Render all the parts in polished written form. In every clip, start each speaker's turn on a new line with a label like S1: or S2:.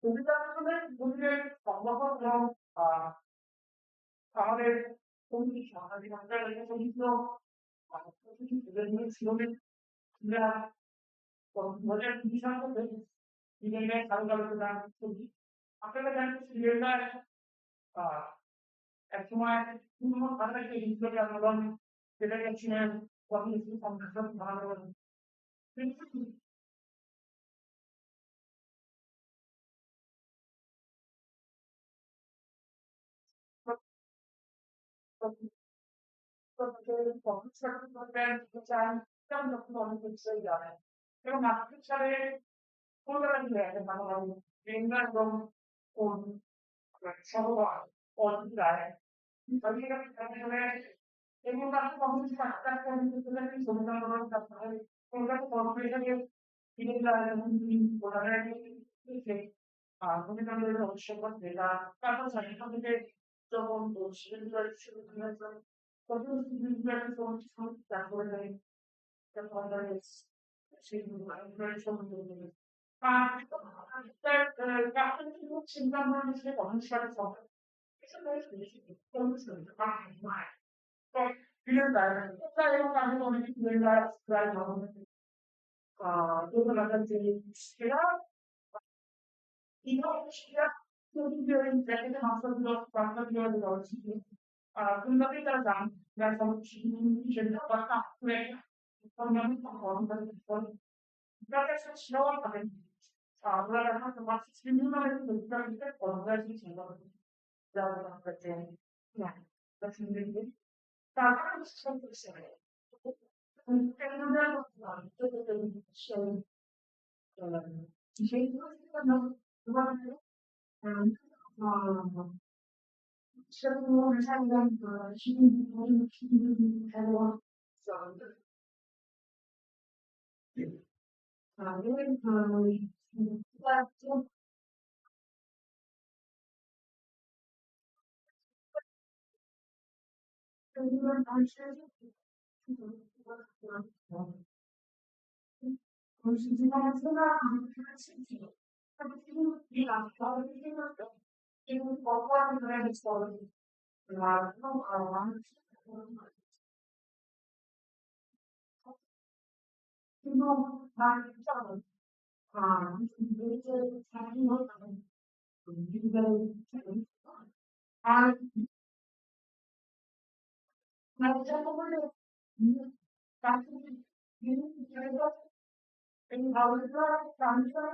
S1: কবিতা আসলে বললে সম্ভবত আহ আমাদের সঙ্গীত সামাজিক অঞ্চলের সঙ্গীত কিছু শ্রমিক মজার বিষয় হচ্ছে সিলেটের চালু আলোচনা ছবি আপনারা জানেন সিলেটের আহ একসময় পূর্ণ বাংলাদেশের হিন্দু আন্দোলন সেটা ছিলেন কমিউনিস্ট সংঘর্ষ আন্দোলন কিন্তু এবং আর্থিক সালে কলকাতা নিয়ে আসেন বাংলাদেশ কেন্দ্র এবং সহবাগ অধিকায় এবং তার কমিউনিস্ট আস্তে শ্রমিক আন্দোলন তারপরে কলকাতা কর্পোরেশনের তিনি প্রধানের শ্রমিক আন্দোলনের অংশ করতে তারপর সেখান থেকে যখন তারপরে সেই আন্দোলনের সম্বন্ধে Captain চিন্তাভাবনা হিসেবে অনুসারে চলে এসব এবং আমি অনেক প্রায় যে সেরা সেরা ব্র্যাকেটে মাস্টার প্রাক্তন কিভাবে তারা জান যার সমস্যা সেটা That is slow again. Where I have the mass similar to the target or organization of the yeah, that's really that is something similar. And another one to the show shape and so more time than she had one sound. R in our transfer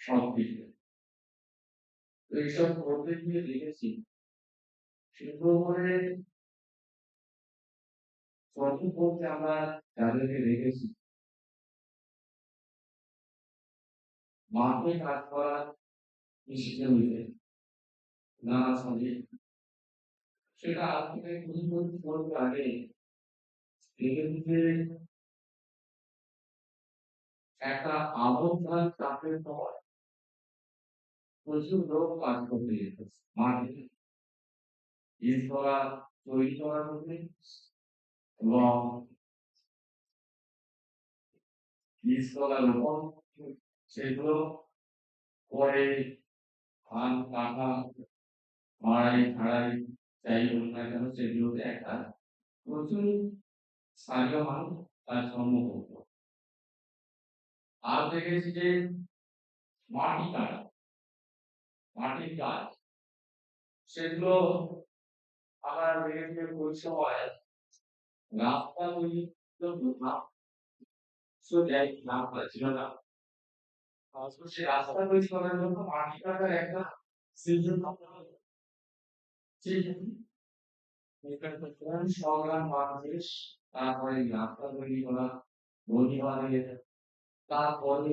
S2: সবকিছু তো এইসব করতে গিয়ে দেখেছি শিল্প করে প্রথম বলতে আমরা যাদেরকে দেখেছি মাঠে কাজ করা কৃষিতে মিলে নানা সাথে সেটা আজ থেকে ২০-২৫ বছর আগে দেখেছি যে একটা আমন ধান চাষের পর প্রচুর লোক কাজ করতে যেত মাঠে বীজ করা তৈরি করার মধ্যে এবং বীজ করা রোপণ সেগুলো পরে ধান কাটা মাড়াই ঝাড়াই যাই হোক না কেন সেগুলোতে একটা প্রচুর স্থানীয় মানুষ তার জন্ম করতো আর দেখেছি যে মাটি কাটা মাটির কাজ সেগুলো আবার দেখেছি যে ওই সময় রাস্তা তৈরি করতে রাস্তা ছিল না তো সেই রাস্তা তৈরি করার জন্য মাটি কাটার একটা সিজন সংগ্রাম বাংলাদেশ তারপরে রাস্তা তৈরি করা নদী বাঁধে তারপরে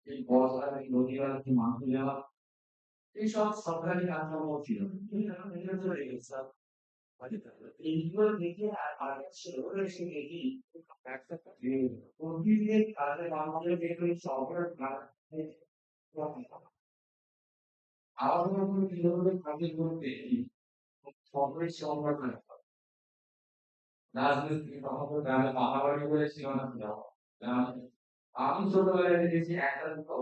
S2: এই বর্ষার নদী বাঁধে মাটি দেওয়া এইসব সরকারি কাঠামো ছিল। কিন্তু এখন এগুলো চলে গেছে। এইগুলো দেখে আর আগের ছিল এসে দেখি একটা যে প্রতিদিন কাজে বাংলাদেশ যেগুলো শহরের আমাদের উপর কিভাবে কাজে করতে শহরের সংবাদ রাজনীতি তখন তো গ্রামে পাহাড়ি বলে ছিল না আমি ছোটবেলায় দেখেছি একটা দুটো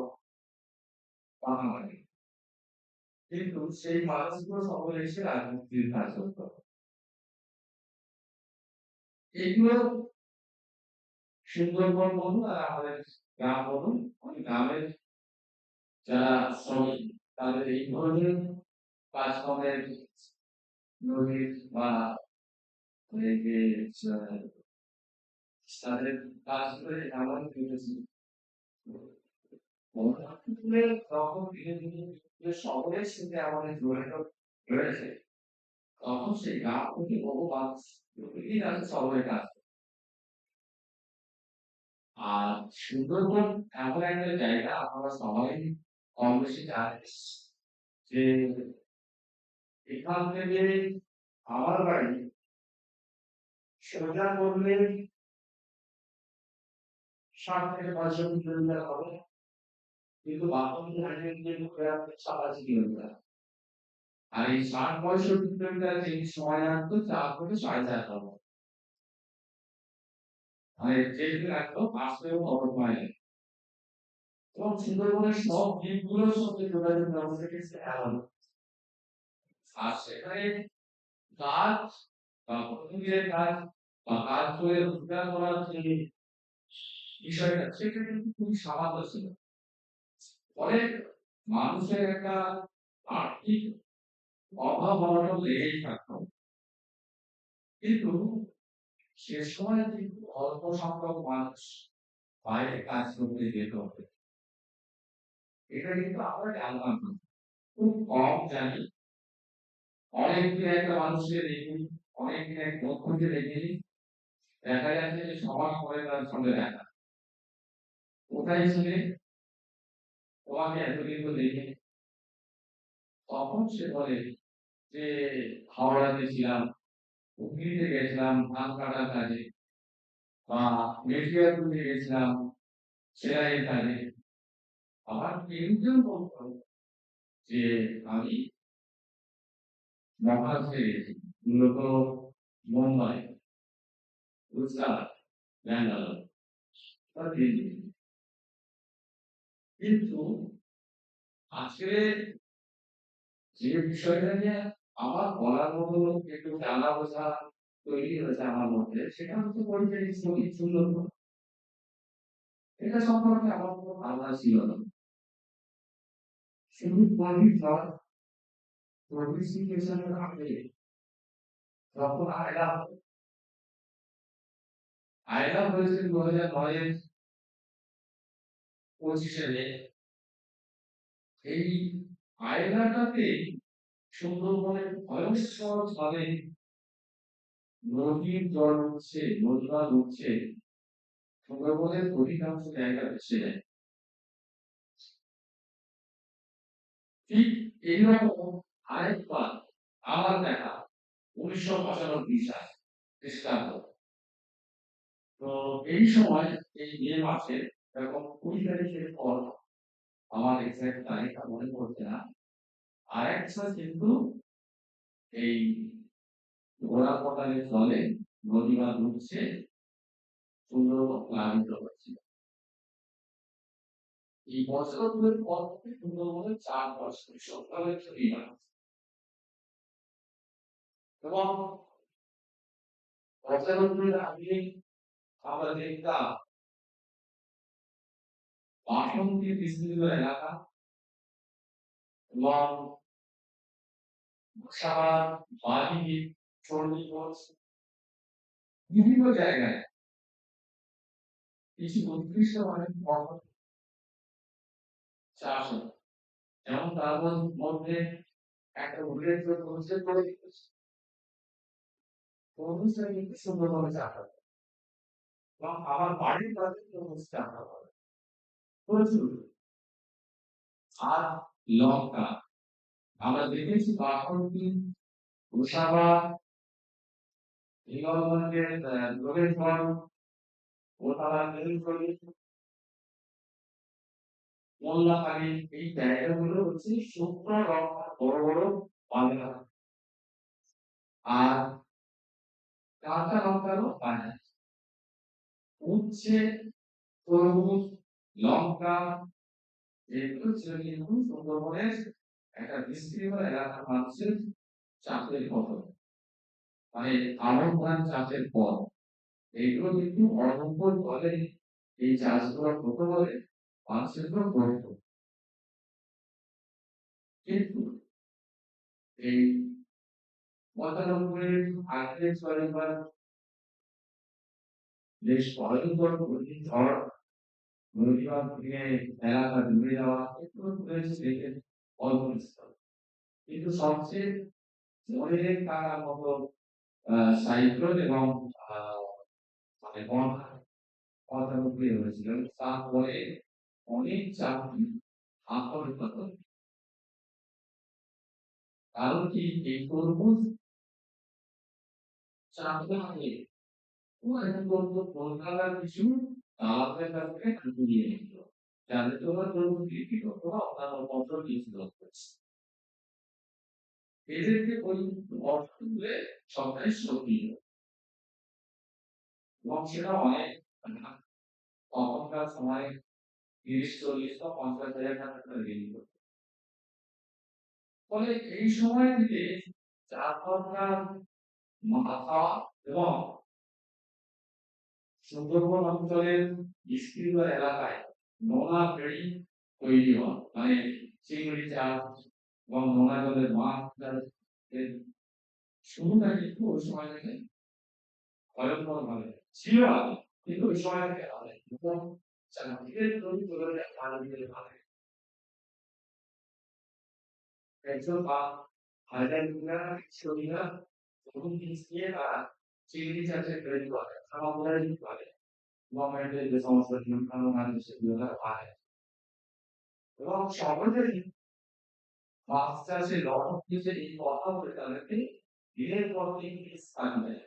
S2: পাহাড়ি কিন্তু সেই মানুষগুলো সকলে এসে রাজনীতির কাজ করতো এগুলো সুন্দরবন বলুন আর আমাদের গ্রাম বলুন ওই গ্রামের যারা শ্রমিক তাদের এই ধরনের কাজকর্মের নদীর বা অনেকে তাদের কাজ করে এমন দেখেছি তখন ধীরে ধীরে যে শহরের সাথে আমাদের যোগাযোগ রয়েছে তখন সেই গ্রাম থেকে বহু মানুষ প্রতিদিন আছে শহরে কাজ আর সুন্দরবন এমন একটা জায়গা আপনারা সবাই কম বেশি জানেন যে এখান থেকে আমার বাড়ি সোজা করলে 60 থেকে 65 কিলোমিটার হবে কিন্তু বাপন হাইওয়ে দিয়ে ঘুরে আসতে 87 কিলোমিটার আর এই 60-65 কিলোমিটার যে সময় লাগতো 4 থেকে 4.5 ঘন্টা মানে যেদিকে লাগতো আসতেও খবর পায় না এবং সুন্দরবনের সব দ্বীপগুলোর সঙ্গে যোগাযোগ ব্যবস্থা কিন্তু এমন আর সেখানে কাজ বা প্রতিদিনের কাজ বা কাজ করে রোজগার করার যে বিষয়টা সেটা কিন্তু খুবই সামান্য ছিল ফলে মানুষের একটা আর্থিক অভাব অনটন লেগেই থাকতো কিন্তু সে সময় কিন্তু অল্প সংখ্যক মানুষ বাইরে কাজ করতে যেত এটা কিন্তু আমরা জানতাম না খুব কম জানি অনেকদিন একটা মানুষকে দেখি অনেকদিন এক লক্ষ্যকে দেখি দেখা যাচ্ছে যে সবার পরে তার সঙ্গে দেখা কোথায় ছিলে তোমাকে এতদিন তো দেখে তখন সে বলে যে হাওড়াতে ছিলাম হুগলিতে গেছিলাম ধান কাটার কাজে বা মেটিয়ারপুরে গেছিলাম সেলাইয়ের কাজে আবার কেউ কেউ বলতো যে আমি মহারাষ্ট্রে গেছি মূলত মুম্বাই গুজরাট ব্যাঙ্গালোর বা দিল্লি কিন্তু আজকে যে বিষয়টা নিয়ে আমার বলার মতো একটু জানা বোঝা তৈরি হয়েছে আমার মধ্যে সেটা হচ্ছে পরিচয় সঙ্গীত সুন্দরবন এটা সম্পর্কে আমার কোনো ধারণা ছিল না শুধু পন্ডিত হওয়ার প্রতিষ্ঠিতের আগে যখন আয়লা হয়েছে 2009-এর 25-এ এই আয়লাটাতে সুন্দরবনের ভয়ঙ্কর ভাবে নদীর জল উঠছে নদীবা উঠছে সুন্দরবনের অধিকাংশ জায়গা ভেসে যায় ঠিক এইরকম আরেকবার আমার দেখা 1995 সাল খ্রিস্টাব্দ তো এই সময় এই মে মাসে এরকম 20 তারিখের পর আমার এক্সাক্ট তারিখটা মনে পড়ছে না আরেকটা কিন্তু এই ঘোড়াপটালের ফলে নদীবা উঠছে সুন্দরবন প্লাবিত হচ্ছে এই বছরগুলোর পর থেকে সুন্দরবনের 4 বছর সকালে ছড়িয়ে আছে এবং বছরগুলোর আগে আমরা দেখতাম বাসন্তী বিস্তৃত এলাকা এবং সারা বাড়ি চণ্ডীগঞ্জ বিভিন্ন জায়গায় কিছু উৎকৃষ্ট মানের ফসল চাষ হয় যেমন তার মধ্যে একটা উল্লেখযোগ্য হচ্ছে তরমুজ তরমুজটা কিন্তু সুন্দরভাবে চাষ হয় এবং আমার বাড়ির কাছে তরমুজ চাষ হয় প্রচুর আর লঙ্কা আমরা দেখেছি বাসন্তী, গোসাবা, হিঙ্গলগঞ্জের যোগেশগঞ্জ, গোসাবা, নীলফামারী, মোল্লাখালী, এই জায়গাগুলো হচ্ছে শুকনো লঙ্কা বড় বড় বাগান। আর কাঁচা লঙ্কারও বাগান। উচ্ছে, তরমুজ, লঙ্কা, এগুলো ছিল কিন্তু সুন্দরবনের একটা বিস্তীর্ণ এলাকার মানুষের চাষের ফসল। মানে আমন ধান চাষের পর এইগুলো কিন্তু অনর্গল ফলে এই চাষগুলো হতো বলে মানুষের জন্য গর্ব। কিন্তু এই ৯৫ আগের ছয়বার বেশ ভয়ঙ্কর ঘূর্ণিঝড় ঘূর্ণিঝড় থেকে এলাকা ডুবে যাওয়া এগুলো রয়েছে দেখে অল্প বিস্তর। কিন্তু সবচেয়ে মনে থাকার মতো সাইক্লোন এবং মানে বন্যা পদার্পণ হয়েছিল। তারপরে অনেক চাকরি আত্মহত্যা করে। কারণ কি এই তরমুজ চাকরি ও এখন বলতো কলকাতার কিছু দালালের কাছ থেকে টাকা নিয়ে নিল। যাদের তোমরা তরমুজ বিক্রি করতো বা অন্যান্য ফসল নিয়েছিল। এদেরকে ওই অর্থ তুলে সরকারি সুদ দিল এবং সেটা অনেক তখনকার সময় ৩০, ৪০ বা ৫০ হাজার টাকা ঋণ করতো। ফলে এই সময় থেকে চা সরকার মাথা এবং সুন্দরবন অঞ্চলের বিস্তীর্ণ এলাকায় নোনা ফেরি তৈরি হয়। মানে চিংড়ি চাষ এবং নোনা জলের মাছ চাষের শুরুটা কিন্তু ওই সময় থেকে ভয়ঙ্কর ভাবে ছিল আগে, কিন্তু ওই সময় থেকে হয় এবং চাকরির জমি চলে যায় পানি দিলে ভাবে একজন বা হাজার ছবিরা প্রথম জিনিস দিয়ে তারা চিংড়ি চাষের তৈরি করে খাওয়া করে গভর্নমেন্টের যে সমস্ত নিয়ম কানুন আছে সেগুলো তারা পায় এবং সহজেই মাছ চাষে লবণ দিয়ে এই কথা বলে তাদেরকে দিনের পর দিন স্থান দেয়।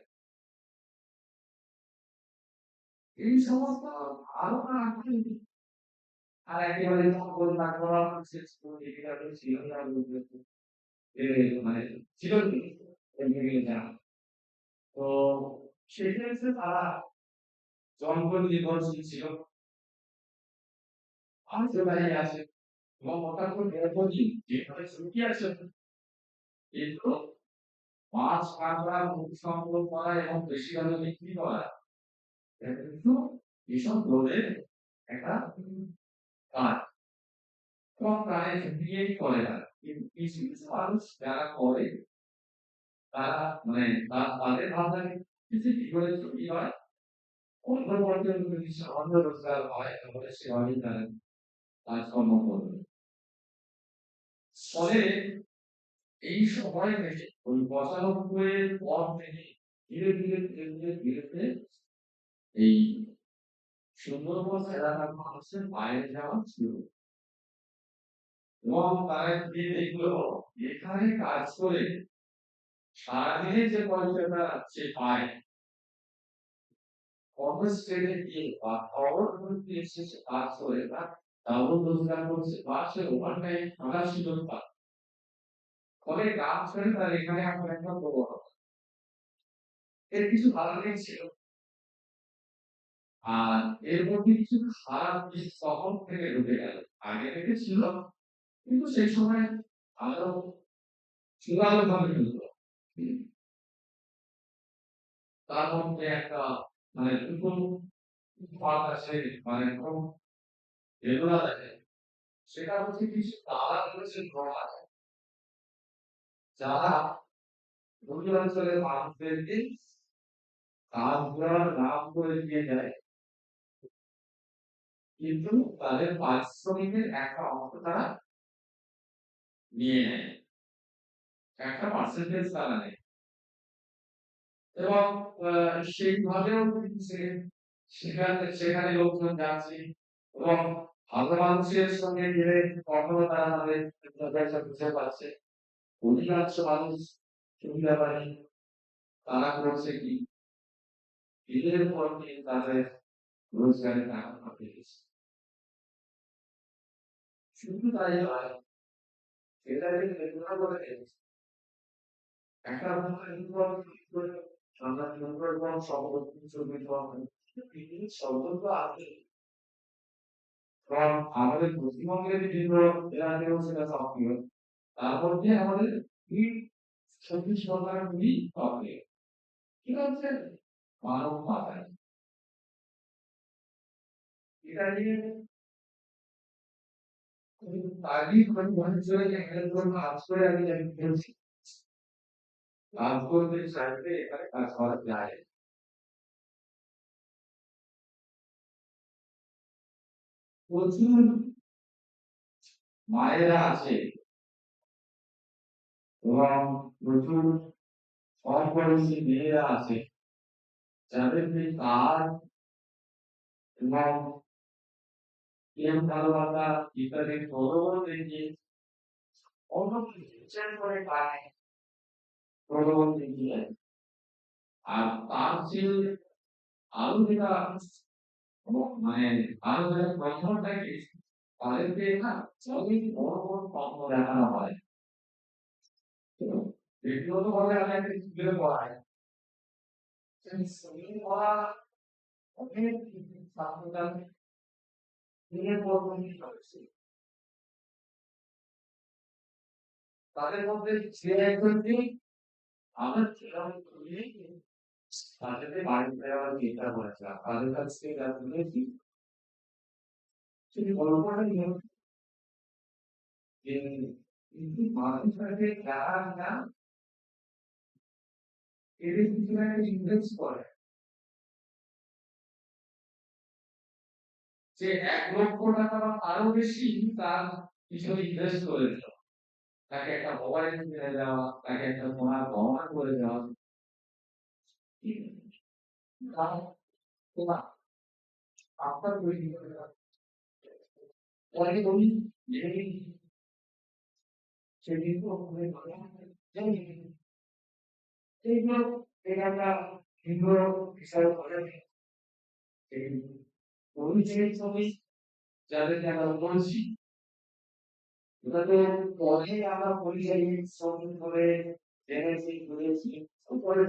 S2: এই সমস্ত আরো আর একেবারে সকল না করা হচ্ছে ছিল না মানে ছিল না। তো সেক্ষেত্রে তারা জঙ্গল নির্ভরশীল ছিল। আজও দাঁড়িয়ে আছে এবং হঠাৎ করে নির্ভরশীল যেভাবে ছুটি আছে কিন্তু মাছ কাঁকড়া মুখ সংগ্রহ করা এবং বেশি দামে বিক্রি করা এটা কিন্তু ভীষণ রোদের একটা কাজ এবং প্রায় দিয়েই করে না। কিন্তু কিছু কিছু মানুষ যারা করে তারা মানে তাদের ভাবনায় কিছু কি করে ছুটি হয় অন্য পর্যন্ত যদি সামান্য রোজগার হয় তাহলে সে অনেক কাজকর্ম করবে। ফলে এই সময় থেকে ওই ৯৫ পর থেকে ধীরে ধীরে ধীরে ধীরে ধীরে ধীরে এই সুন্দরবন এলাকার মানুষের বাইরে যাওয়া শুরু এবং তারা গিয়ে দেখলো এখানে কাজ করে সারাদিনে যে পয়সাটা সে পায় কর্মস্থলে গিয়ে বা শহরগুলোতে এসে সে কাজ করে তার ডাবল রোজগার করছে বা সে ওভারটাইম থাকার সুযোগ পায়। ফলে কাজ করে তার এখানে আমার একটা প্রবণ এর কিছু ভালো দিক ছিল আর এর মধ্যে কিছু খারাপ দিক তখন থেকে ঢুকে গেল। আগে থেকে ছিল কিন্তু সেই সময় আরো চূড়ান্ত ভাবে ঢুকলো। তার মধ্যে একটা মানে দুটো পার্ট আছে মানে খুব বেদনা দেখে সেটা হচ্ছে কিছু তারা রয়েছে প্রমাণ যারা ওই অঞ্চলের মানুষদেরকে কাজ করার নাম করে দিয়ে যায় কিন্তু তাদের পারিশ্রমিকের একটা অংশ তারা নিয়ে নেয়, একটা পার্সেন্টেজ তারা নেয় এবং সেইভাবেও সেখানে সেখানে লোকজন যাচ্ছে এবং ভালো মানুষের সঙ্গে গেলে কখনো তারা তাদের বুঝতে পারছে অধিকাংশ মানুষ সুবিধা পায়নি। তারা করছে কি ঈদের পর দিন তাদের রোজগারের টাকা পাঠিয়ে দিচ্ছে। শুধু তাই নয়, এটাকে রেগুলার করে দিয়েছে। একটা আমরা এবং সম্পত্তি ছবি পৃথিবীর সর্বত্র আছে। কারণ আমাদের পশ্চিমবঙ্গের বিভিন্ন এলাকাতেও সেটা সক্রিয়। তার মধ্যে আমাদের এই 24 সক্রিয়। ঠিক আছে, মানব মাথায় এটা নিয়ে আগেই মনে চলে কাজ করে আমি ফেলছি, কাজ করতে চাইলে এখানে কাজ করা যায়। প্রচুর মায়েরা আছে এবং প্রচুর অপরিচিত মেয়েরা আছে যাদেরকে কাজ এবং প্রেম ভালোবাসা ইত্যাদি প্রলোভন দেখিয়ে অন্য কিছু করে পায়, প্রলোভন দেখিয়ে। আর তার যে আরো যেটা মানে আরো যেটা প্রথম থাকে তাদেরকে না অনেক বড় বড় স্বপ্ন দেখানো হয়। ব্যক্তিগতভাবে আমি একটা স্কুলে পড়াই, সেই স্কুলে পড়া অনেক ছাত্ররা নিজের পরবর্তী করেছে। তাদের মধ্যে যে একজনকে আমরা যেভাবে তুলে তাদেরকে বাড়িতে দেওয়ার চিন্তা করেছিলাম, তাদের কাছ থেকে যা তুলেছি সেই গল্পটা নিয়ে যে কিন্তু মানুষটাকে যারা না এদের পিছনে একটা ইনভেস্ট করে, যে 1 লক্ষ টাকা বা আরো বেশি তার পিছনে ইনভেস্ট করে দিল, তাকে একটা মোবাইল কিনে দেওয়া, তাকে একটা সোনার গহনা করে দেওয়া। আপনার তৈরি করে দেওয়া অনেক আমি সেদিনও সেইগুলো থেকে আমরা ভিন্ন বিষয় করে পরিচয় ছবি যাদেরকে আমরা বলছি তাদের পরে আমরা পরিচয় ছবি করে জেনেছি ঘুরেছি পরে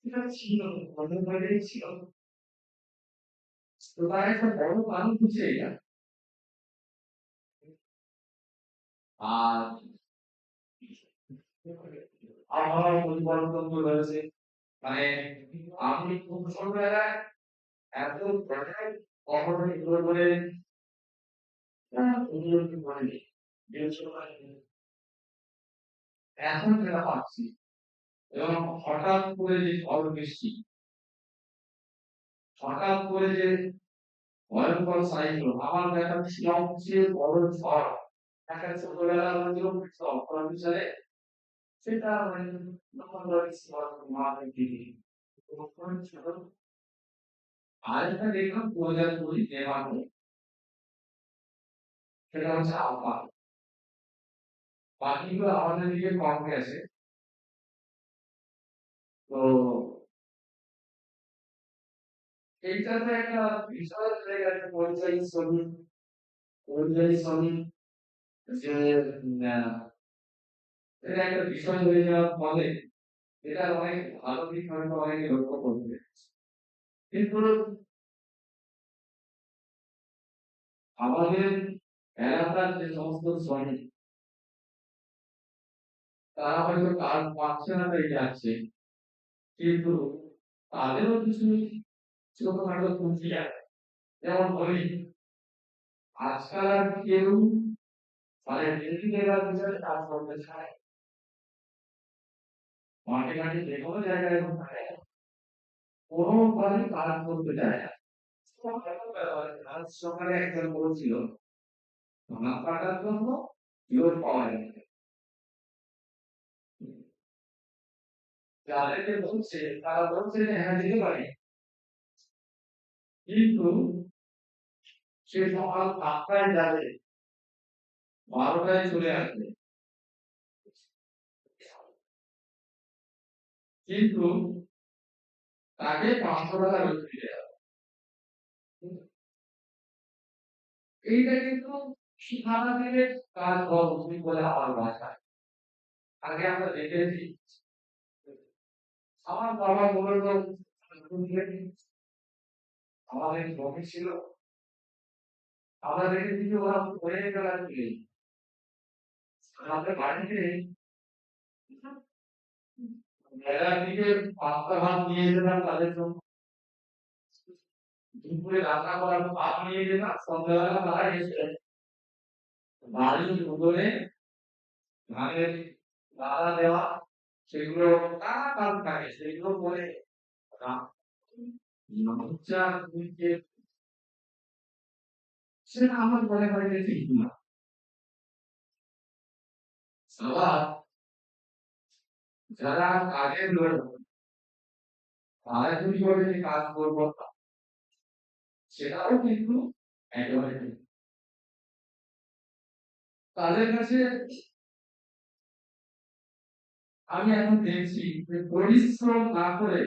S2: এটা ছিল অনেক বাইরে ছিল। তো তার একটা বড় কারণ হচ্ছে এটা। আর আবহাওয়া পরিবর্তন তো রয়েছে, মানে আমি খুব ছোটবেলায় এত কখনো এগুলো করে অনুভূতি করিনি, এখন যেটা পাচ্ছি এবং হঠাৎ করে যে ঝড় বৃষ্টি, হঠাৎ করে যে ভয়ঙ্কর সাইক্লোন, আমার দেখা সবচেয়ে বড় ঝড় একটা ছোটবেলা হয়েছিল 1988 সালে, সেটা ছোট। আরেকটা দেখলাম 2020 নেভানো, সেটা হচ্ছে আলফা। বাকিগুলো আমাদের দিকে কম গেছে। তো এইটাতে একটা বিষয় হয়ে গেছে পরিযায়ী শ্রমিক যে এটা একটা বিষয় হয়ে যাওয়ার ফলে এটা অনেক ভালো দিক হয়তো অনেকে লক্ষ্য করবে, কিন্তু আমাদের এলাকার যে সমস্ত শ্রমিক তারা হয়তো কাজ পাচ্ছে না তাই যাচ্ছে, কিন্তু তাদেরও কিছু ছোটখাটো ত্রুটি আছে। যেমন বলি, আজকাল আর কেউ মানে ডেলি লেবার হিসেবে কাজ করতে চায়, মাঠে ঘাটে যে কোনো জায়গায় কোনো ভাবে কাজ করতে চায় না। আজ সকালে একজন বলছিল ধান কাটার জন্য লোক পাওয়া যায় না। যাদেরকে বলছে তারা বলছে যে হ্যাঁ দিতে পারি, কিন্তু সে সকাল 8টায় যাবে, 12টায় চলে আসবে, কিন্তু তাকে 500 টাকা রোজ দিতে হবে। এইটা কিন্তু সারা দিনের কাজ হওয়া উচিত বলে আমার ভাষায়। আগে আমরা দেখেছি আমার বাবা মূলত আমাদের জমি ছিল, আমরা দেখেছি যে ওরা হয়ে গেল আমাদের বাড়িতে বেলার দিকে পাঁচটা ভাত নিয়ে যেতাম তাদের জন্য, দুপুরে রান্না করার ভাত নিয়ে যেতাম, সন্ধ্যাবেলা তারা এসে বাড়ির উঠোনে ধানের দানা দেওয়া সেগুলো নানা কাজ থাকে সেগুলো করে সেটা আমার মনে হয় যে ঠিক না। আবার যারা কাজের লোক তারা যদি বলে যে কাজ করবো না, সেটাও কিন্তু একেবারে ঠিক। তাদের কাছে আমি এখন দেখছি যে পরিশ্রম না করে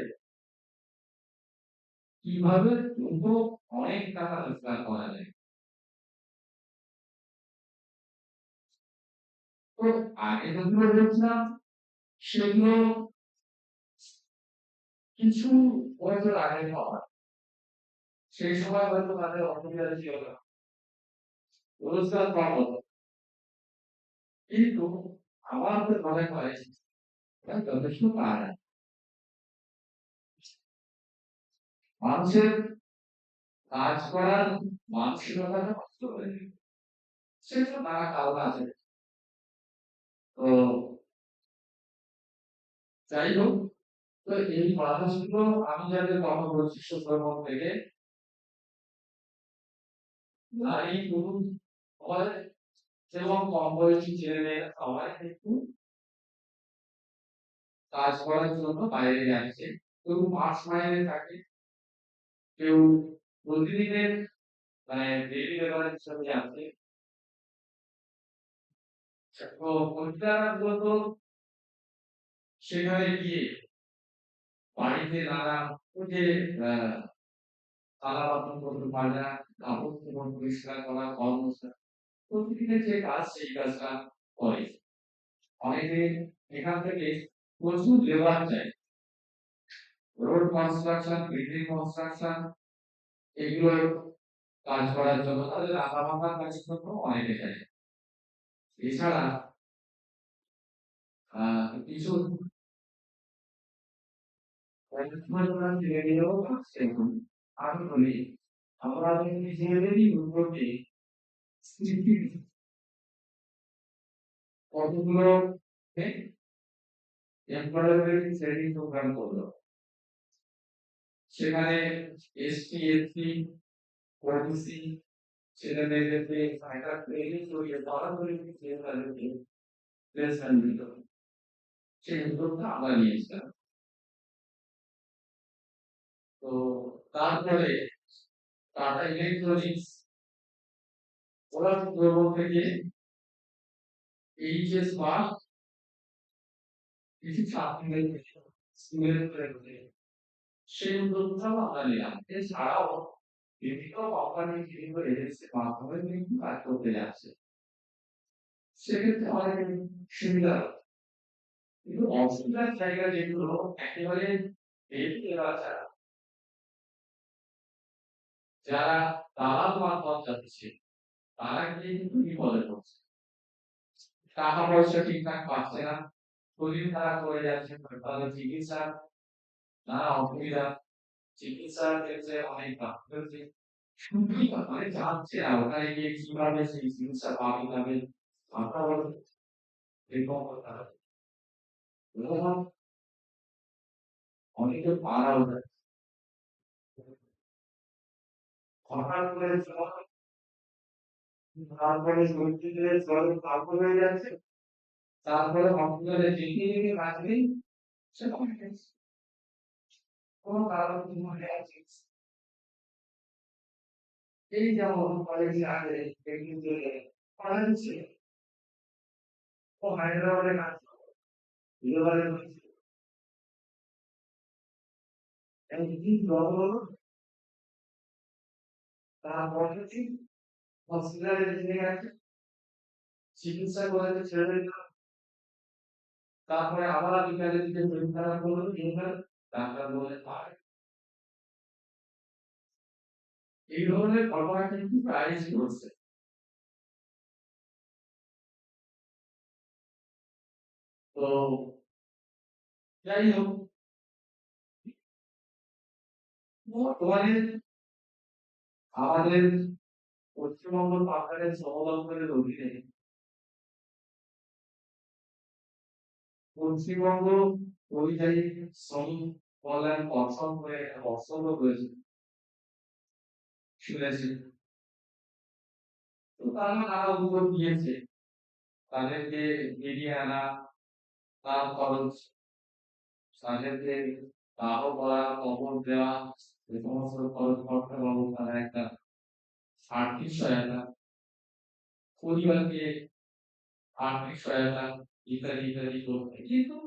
S2: কিভাবে তবু অনেক টাকা রোজগার করা যায়। তো আগে যেগুলো বলছিলাম সেগুলো কিছু বছর আগে হওয়া, সেই সময় হয়তো তাদের অসুবিধা ছিল না, রোজগার কম হতো, কিন্তু আমার তো মনে হয় এটা যথেষ্ট পারে মানুষের কাজ করার মানসিকতাটা নষ্ট হয়ে যায়। সেটা নানা কারণ আছে। তো যাই হোক, তো এই মানুষগুলো আমি যাদের কথা বলছি সুন্দরবন থেকে নারী পুরুষ সবাই এবং কম বয়সী ছেলে মেয়েরা সবাই কিন্তু কাজ করার জন্য বাইরে যাচ্ছে, কেউ মাস মাইনে থাকে, কেউ প্রতিদিনের মানে ডেইলি লেবার হিসাবে যাচ্ছে। তো মহিলারা মূলত সেখানে গিয়ে বাড়িতে নানা ওই যে থালা বাসন পত্র মাজা, কাপড় চোপড় পরিষ্কার করা, কর্মচারী প্রতিদিনের যে কাজ সেই কাজটা করে। অনেকে এখান থেকে প্রচুর লেবার চায়, রোড কনস্ট্রাকশন, বিল্ডিং কনস্ট্রাকশন এগুলো কাজ করার জন্য তাদের রান্না বান্নার কাজের জন্য অনেকে চায়। এছাড়া কিছু আমি বলি আমরা নিজেদেরই উন্নতি কতগুলো এমপ্লয়ারদের ট্রেনিং প্রোগ্রাম করলো, সেখানে এসটি এসসি ওবিসি ছেলে মেয়েদেরকে ফাইটার ট্রেনিং করিয়ে ধরাধরি তাদেরকে প্লেসমেন্ট দিত। সেই উদ্যোগটা আমরা নিয়েছিলাম। তো তারপরে টাটা ইলেকট্রনিক্স ওরা সুন্দরবন থেকে এইচএস পাস কিছু ছাত্রদের স্কুলের সেই উদ্যোগটাও আমরা নিলাম। এছাড়াও বিভিন্ন কোম্পানি বিভিন্ন এজেন্সির মাধ্যমে কিন্তু কাজ করতে যাচ্ছে, সেক্ষেত্রে অনেক সুবিধা। কিন্তু অসুবিধার জায়গা যেগুলো একেবারে ডেলি লেবার ছাড়া, যারা দালাল মারফত যাচ্ছে তারা কিন্তু বিপদে পড়ছে, টাকা পয়সা ঠিকঠাক পাচ্ছে না, শরীর খারাপ হয়ে যাচ্ছে, তাদের চিকিৎসা নানা অসুবিধা, চিকিৎসার ক্ষেত্রে অনেক গাফিলতি, শুধুই মানে জানছে না ওখানে গিয়ে কিভাবে সেই চিকিৎসা পাবে যাবে, মাথা বড় এরকম কথা। অনেকে মারা যায় হঠাৎ করে, তারপরে শরীরে জল পাগল হয়ে যাচ্ছে, তারপরে হসপিটালে যেতে যেতে কাজে সে কমে গেছে, কোনো কারণ মনে আছে। এই যেমন কলেজে আগে দেখবেন যে পড়া দিচ্ছে ও হায়দ্রাবাদে কাজ করে, একদিন বড় তারপরে দিন হসপিটালে নিয়ে গেছে, চিকিৎসা করে ছেড়ে দিল। তারপরে আবার বিকালের দিকে শরীর খারাপ হলো, ডাক্তার বলে পারে। এই ধরনের ঘটনা কিন্তু প্রায়ই ঘটছে। তো যাই হোক, বর্তমানে আমাদের পশ্চিমবঙ্গ সরকারের সহদপ্তরের অধীনে পশ্চিমবঙ্গ পরিযায়ী শ্রমিক কল্যাণ পর্ষদ হয়ে একটা পর্ষদ রয়েছে, শুনেছি। তো তারা নানা উদ্যোগ নিয়েছে, তাদেরকে বেরিয়ে আনা, তার খরচ, তাদেরকে দাহ করা, কবর দেওয়া, এ সমস্ত খরচ খরচা বাবদ তারা একটা আর্থিক সহায়তা, পরিবারকে আর্থিক সহায়তা ইত্যাদি ইত্যাদি করতে। কিন্তু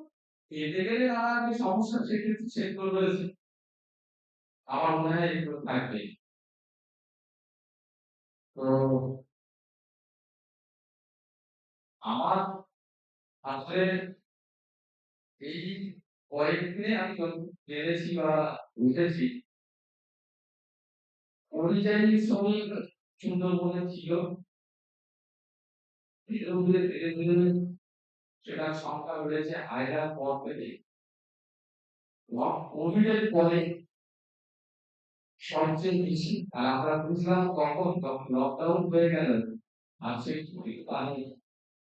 S2: এতে গেলে নানা যে সমস্যা সেক্ষেত্রে সেগুলো রয়েছে, আমার মনে হয় এগুলো থাকবে। তো আমার আসলে এই কয়েকদিনে আমি যতটুকু জেনেছি বা বুঝেছি, পরিযায়ী শ্রমিক সুন্দরবনে ছিল, ধীরে ধীরে ধীরে ধীরে সেটার সংখ্যা বেড়েছে হাজার পর থেকে। কোভিডের পরে সবচেয়ে বেশি, আর আমরা বুঝলাম কখন, তখন লকডাউন হয়ে গেল। আর সেই পানি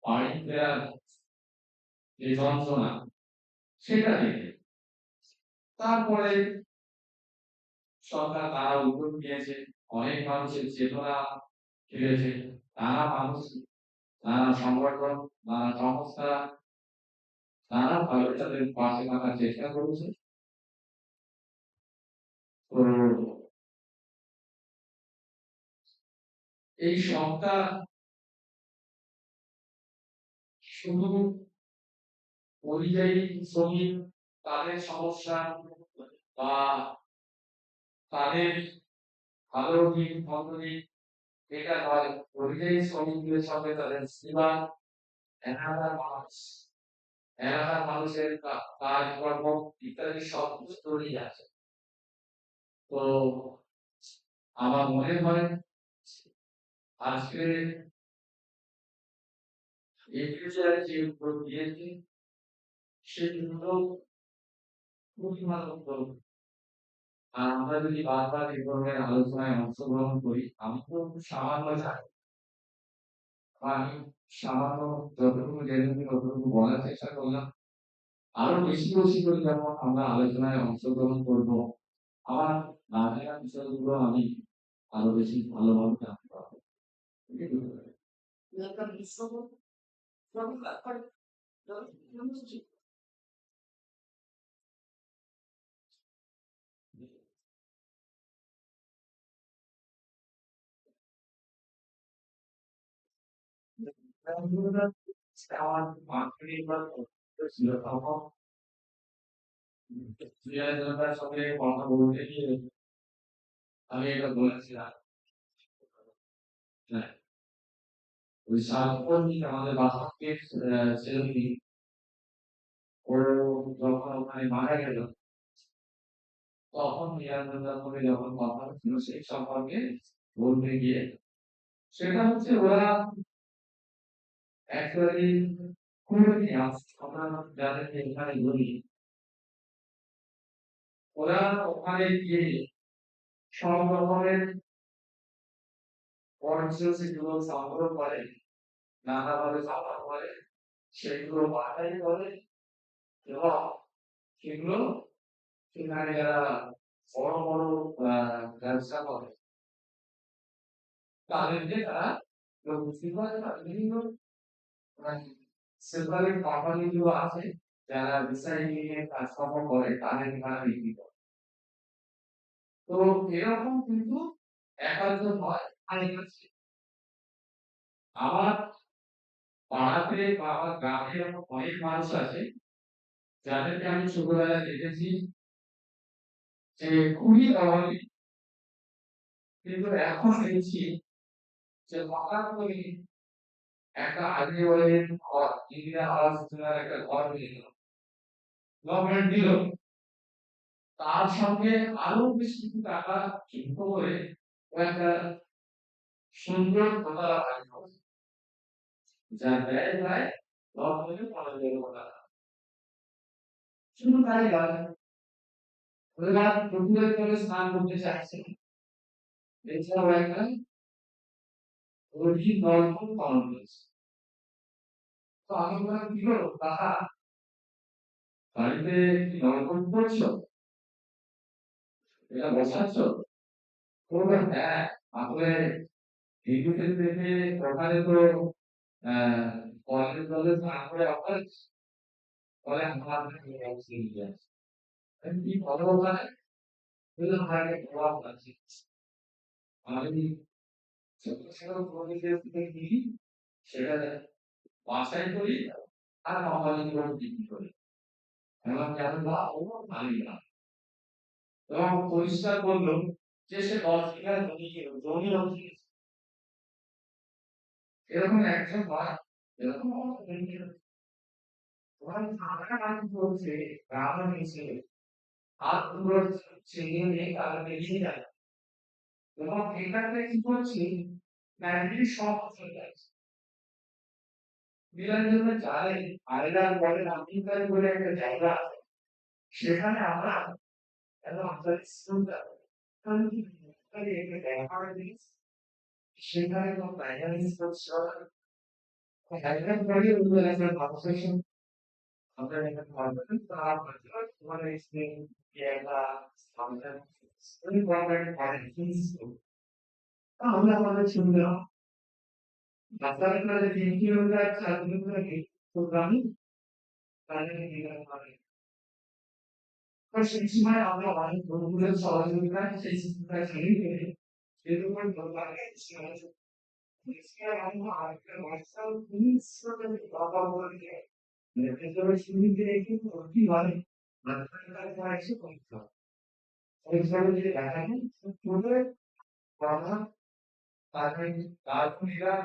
S2: বাড়ি ফেরার যে যন্ত্রণা, সেটা দেখে তারপরে সরকার তারা উদ্যোগ নিয়েছে, অনেক মানুষের চেতনা ফিরেছে, নানা মানুষ, নানা সংগঠন, নানা সংস্থা নানা ভাবে তাদের পাশে থাকার চেষ্টা করেছে। তো এই সবটা শুধু পরিযায়ী শ্রমিক, তাদের সমস্যা বা তাদের ভালো দিক মন্দ দিক এটা নয়, পরিযায়ী শ্রমিকদের সঙ্গে তাদের সেবা, এলাকার মানুষ, এলাকার মানুষের কাজকর্ম ইত্যাদি সব কিছু জড়িয়ে আছে। তো আমার মনে হয় আজকে এই বিষয়ে যে উত্তর দিয়েছি সেগুলো খুবই মারাত্মক। আর আমরা যদি বারবার এই ধরনের আলোচনায় অংশগ্রহণ করি, আমি তো সামান্য জানি, আমি সামান্য যতটুকু জেনেছি ততটুকু বলার চেষ্টা করলাম। আরো বেশি বেশি করে যখন আমরা আলোচনায় অংশগ্রহণ করবো, আমার না জানা বিষয়গুলো আমি আরো বেশি ভালোভাবে জানতে পারবো। আমার মাধ্যমিক বা ছিল তখন জনতার সঙ্গে কথা বলতে গিয়ে আমি এটা বলেছিলাম, হ্যাঁ, ওই সাতপল্লী আমাদের বাসকের ছেলেটি, ও যখন ওখানে মারা গেল, তখন নিরানন্দার সঙ্গে যখন কথা হচ্ছিল সেই সম্পর্কে বলতে গিয়ে, সেটা হচ্ছে ওরা অ্যাকচুয়ালি খুবই আমরা যাদেরকে এখানে বলি, ওরা ওখানে গিয়ে সব রকমের যেগুলো সংগ্রহ করে, নানাভাবে সংগ্রহ করে, সেগুলো বাছাই করে এবং সেগুলো সেখানে যারা বড় বড় ব্যবসা করে তাদেরকে তারা বিক্রি করে, বা বিভিন্ন সেপারেট কোম্পানি গুলো আছে যারা রিসাইক্লিং এর কাজকর্ম করে, তাদেরকে তারা বিক্রি করে। তো এরকম কিন্তু একাধিক হয়। আমার পাড়াতে বা আমার গ্রামে এরকম অনেক মানুষ আছে যাদেরকে আমি ছোটবেলায় দেখেছি, যে খুবই অভাবী, কিন্তু এখন দেখছি যে হঠাৎ করে একটা আদিবাসীর ঘর, ইন্দিরা আবাস যোজনার একটা ঘর হয়ে গেল, গভর্নমেন্ট দিল, তার সঙ্গে আরো বেশ কিছু টাকা যুক্ত করে ও একটা সুন্দর দোতলা বাড়ি করছে, যার ব্যয় প্রায় 10 থেকে 15 লক্ষ টাকা। শুধু তাই নয়, ওরা পুকুরের জলে স্নান করতে চাইছে, এছাড়াও একটা গভীর নলকূপ খনন করেছে। তো আমি বললাম, কি হলো কাকা, বাড়িতে কি নলকূপ করছো, এটা বসাচ্ছ? বললো, হ্যাঁ, আসলে বিদ্যুতের থেকে ওখানে তো কলের জলে স্নান করে অভ্যাস, ফলে আমার কি করবো ওখানে? বললাম, ভাই একটা প্রভাব আছে, আমি ছোট ছোট প্রকৃতির থেকে নিই, সেটা বাছাই করি আর কোম্পানি করে বিক্রি করি, এবং কেন লাভ হবো আমি না। এবং পরিষ্কার করলো যে সে 10 বিঘা জমি রয়েছে, এরকম একজন নয়, এরকম বলছে গ্রামের নিচে হাতগুলো ছিনিয়ে নিয়ে তারা বেরিয়ে যায়, এবং এখানে কি করছে, ম্যাগনেটিক শক চলে যাচ্ছে। বিরাট জন্য জানে আয়লার বলে আমেরিকার বলে একটা জায়গা আছে, সেখানে আমরা একদম আন্তরিক শ্রদ্ধা সেখানে কোনো ডাইনামিক একদম করে একটা কনভারসেশন আমরা এখানে করবেন, তার মানে একটা সামনে গভর্নমেন্ট করেন আমরা আমাদের শুনলাম রাস্তাঘাটে 3 কিলোমিটার 4 কিলোমিটার প্রোগ্রাম তাদের করে। তো সেই সময় আমরা অনেক বন্ধুদের সহযোগিতায় সেই চিন্তায় ছেড়ে দিয়ে এর উপর দরকারে আরেকটা মাস্টার পুলিশ বাবা বলে ভেতরে সুবিধে রেখে ভর্তি হয় মাঝখানে এসে পরীক্ষা পরীক্ষাটা যদি দেখা যায় পুরো বাবা তাদের কার্টুনিরা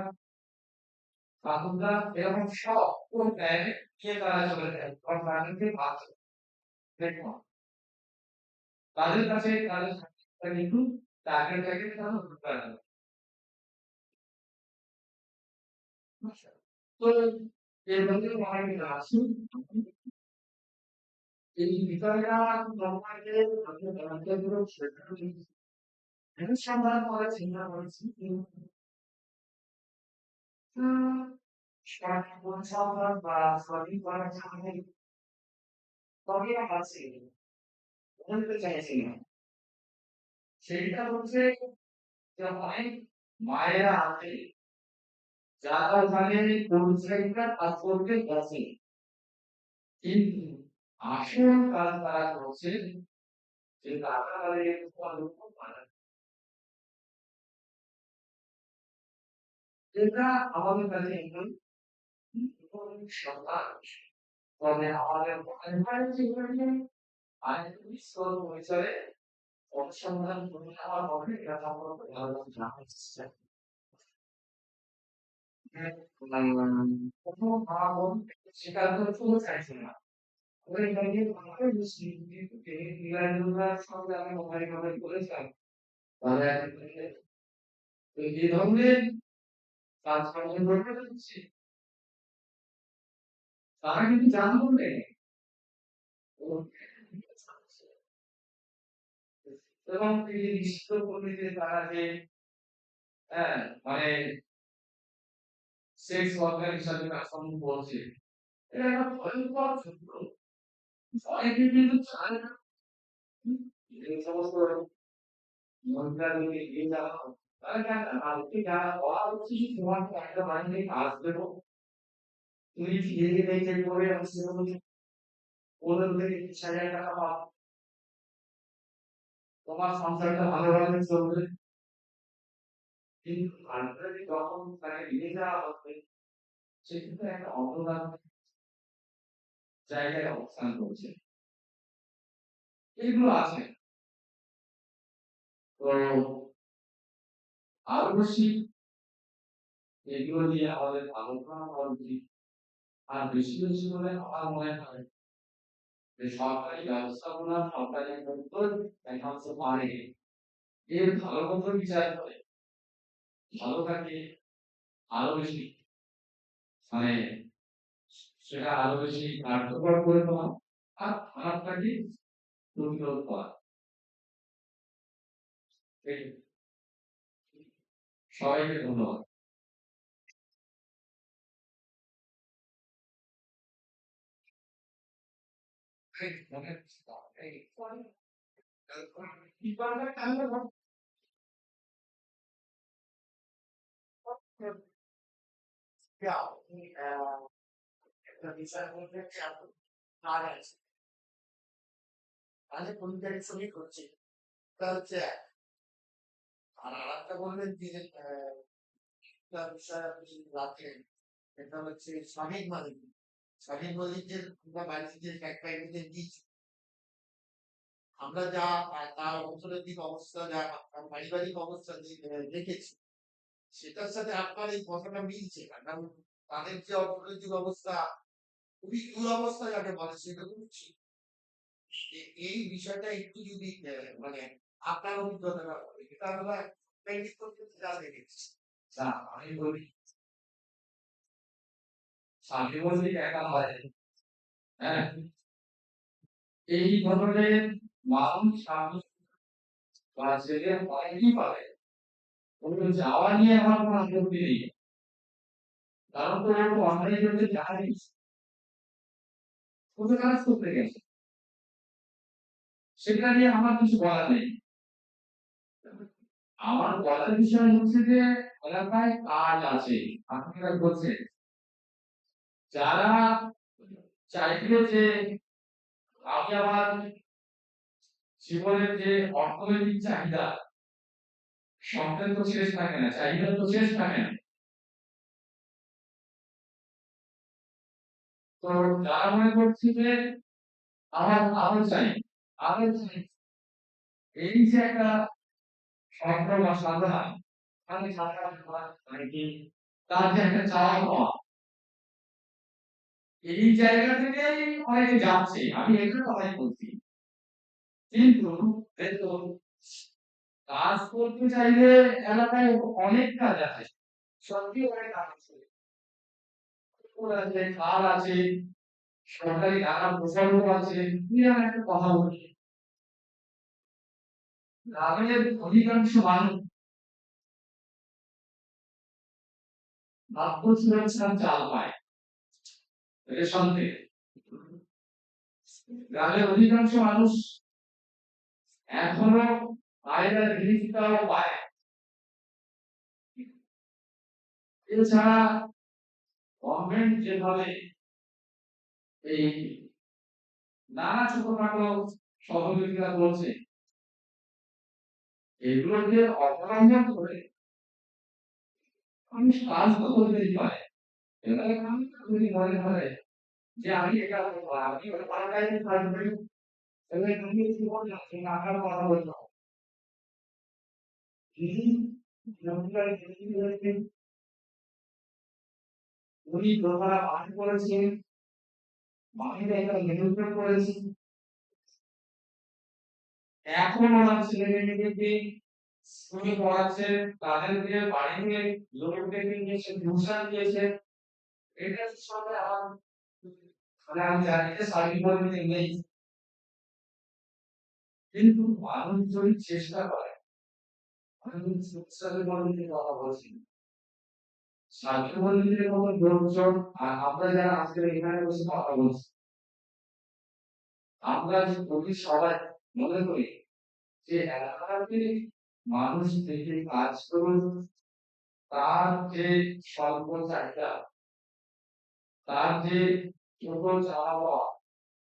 S2: কাকুরা এরকম সব কোন দেয় কে তারা চলে যায়, কারণ তাদেরকে বাঁচে দেখুন তাদের কাছে তাদের কিন্তু টার্গেটটাকে তারা ধরতে পারে না। তো এর মধ্যে অনেক আছে এই বিষয়টা তোমাকে আমি ব্যাংকগুলো শেখানো আমি সন্ধান করে চিন্তা করেছি পরিচালনা বা সঠিক করার জন্য তবে আছে বলতে চাইছি না, সেইটা হচ্ছে যে অনেক মায়েরা আছে যারা ওখানে পরিচালিকা কাজ করতে গেছে, কিন্তু আসল কাজ তারা করছে যে তারা তাদের অনুভব করে। এটা আমাদের কাছে একদম সন্তান, তবে আমাদের পারিবারিক জীবনে আইনি স্তর পরিচয়ে অনুসন্ধান করে নেওয়ার পরে এটা সম্পর্কে ভালো জানার চেষ্টা কোনো মা বোন স্বীকার করতেও চাইছে না। ওই কাজে আমাকে সঙ্গে আমি মোবাইল মোবাইল করেছিলাম, তারা এই ধরনের কাজ কর্ম করতে হচ্ছে, তারা কিন্তু জানতো না এবং এই যে নিষিদ্ধ কর্মীদের তারা যে হ্যাঁ মানে সেক্স ওয়ার্কার হিসাবে কাজকর্ম করছে, এটা একটা ভয়ঙ্কর সত্য। অনেকে কিন্তু চায় না এই সমস্ত মহিলাদেরকে এগিয়ে যাওয়া হোক। তারা চায় না কালকে যারা বলা হচ্ছে যে তোমাকে একটা বাড়ি থেকে কাজ দেবো, তুমি ধীরে ধীরে করে আসতে হবে, 15 থেকে 20 হাজার টাকা পাও, তোমার সংসারটা ভালোভাবে চলবে। কিন্তু আলটিমেটলি যখন তাকে নিয়ে যাওয়া হবে সে কিন্তু একটা অবদান জায়গায় অবস্থান করছে, এগুলো আছে। তো আরো বেশি এগুলো নিয়ে আমাদের আলোচনা করা উচিত। আর বেশি বেশি করে আমার মনে হয় যে সরকারি ব্যবস্থাপনা সরকারি দপ্তর দেখাতে পারে এর ভালো মন্দ বিচার করে ভালোটাকে আরো বেশি মানে সেটা আরো বেশি কার্যকর করে তোলা আর খারাপটাকে প্রতিরোধ করা। এই সবাইকে ধন্যবাদ।
S1: একটা বিষয় বলতে আর আছে তাহলে পরিবারের সঙ্গে করছি তা হচ্ছে আর আরেকটা বললেন যে একটা বিষয় আপনি রাখেন এটা হচ্ছে স্বামীর মালিক স্বামীর মালিকদের আমরা বাড়িতে যে এক প্যাকেটে দিচ্ছি আমরা যা তার অর্থনৈতিক অবস্থা যা পারিবারিক অবস্থা দেখেছি সেটার সাথে আপনার এই কথাটা মিলছে না কারণ তাদের যে অর্থনৈতিক অবস্থা খুবই দুরবস্থা যাকে বলে সেটা বুঝছি এই বিষয়টা একটু যদি মানে আপনার অভিজ্ঞতা বলে এটা আমরা প্র্যাকটিস করতে যা দেখেছি
S2: না আমি বলি স্বামী বলি একা হয়। হ্যাঁ, এই ধরনের মানুষ স্বামী বা ছেলে অনেকই পারে ওগুলো যাওয়া নিয়ে আমার কোনো আপত্তি নেই। কারণ তো ও অনলাইনে যদি যায় ও তো কাজ করতে গেছে সেটা নিয়ে আমার কিছু বলার নেই। আমার বলার বিষয় হচ্ছে যে এলাকায় কাজ আছে আপনারা বলছেন যারা চাইবে যে আমি আমার জীবনের যে অর্থনৈতিক চাহিদা শখের তো শেষ থাকে না চাহিদা তো শেষ থাকে না। তো যারা মনে করছে যে আমার আরো চাই আরো চাই এই যে একটা স্বপ্ন বা সাধনা আমি মানে কি তার যে একটা চাওয়া পাওয়া এই জায়গা থেকেই অনেকে যাচ্ছে আমি এটার কথাই বলছি। কিন্তু দেখুন কাজ করতে চাইলে এলাকায় অনেক কাজ আছে সত্যি অনেক কাজ আছে পুকুর আছে খাল আছে সরকারি নানা প্রকল্প আছে নিয়ে আমি একটা কথা বলি গ্রামের অধিকাংশ মানুষ মাত্র ছিলেন চাল পায় রেশন থেকে। গ্রামের অধিকাংশ মানুষ এখনো আয়ের রিলিফটাও পায়। এছাড়া গভর্নমেন্ট যেভাবে এই নানা ছোটখাটো সহযোগিতা করছে এগুলোকে অবলম্বন করে মানুষ কাজ তো করতেই পারে। এবারে আমি যদি মনে হয় যে আমি এটা করবো আমি ওটা পাল্টাই থাকবে এবারে তুমি কি বলছো যে আমার কথা বলছো যিনি জমিদার যিনি হয়েছেন উনি দোতলা বাড়ি করেছেন বাড়িতে একটা নিয়ন্ত্রণ করেছেন এখন ওনার ছেলে মেয়েদেরকে স্কুলে পড়াচ্ছেন তাদেরকে বাড়িতে লোক ডেকে নিয়েছেন টিউশন দিয়েছেন এটা সঙ্গে আমার মানে আমি জানি যে স্বামী বলতে নেই কিন্তু মানুষ যদি চেষ্টা করে আমি সুস্থভাবে বলতে কথা বলছি স্বামী বলতে কোনো লোকজন আর আমরা যারা আজকে এখানে বসে কথা বলছি আমরা যদি সবাই মনে করি যে এলাকাতে মানুষ থেকে কাজ করুন তার যে স্বল্প চাহিদা তার যে ছোট চাওয়া পাওয়া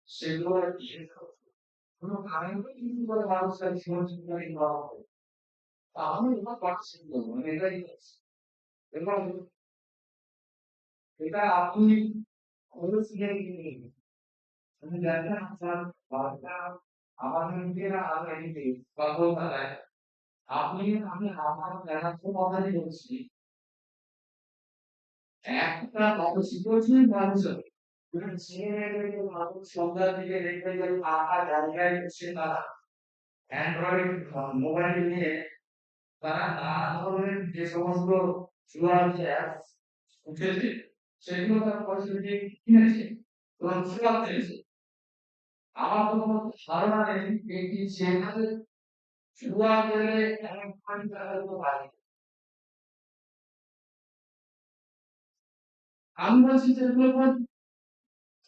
S2: সেগুলো কোনো কারণে কিন্তু করে মানুষের জীবন জীবনে করা হবে তাহলে এবার পাচ্ছি মানে এটাই এবং এটা আপনি অনুশীলন আমি দেখেন আপনার বাচ্চা আমাদের নিজেরা আগে বা কলকাতায় আমি আমার দেখাচ্ছ কথাই বলছি একটা অবশিষ্ট মানুষের মানুষ সন্ধ্যার দিকে দেখবে যে ফাঁকা জায়গায় বসে তারা অ্যান্ড্রয়েড মোবাইল নিয়ে তারা নানা ধরনের যে সমস্ত জুয়ার যে অ্যাপস উঠেছে সেগুলো তারা পয়সা দিয়ে কিনেছে এবং জুয়া খেলেছে। আমার কোনো ধারণা নেই এটি সেখানে জুয়া খেলে এমন পয়েন্ট তারা হতে পারে। আমি বলছি যে এগুলো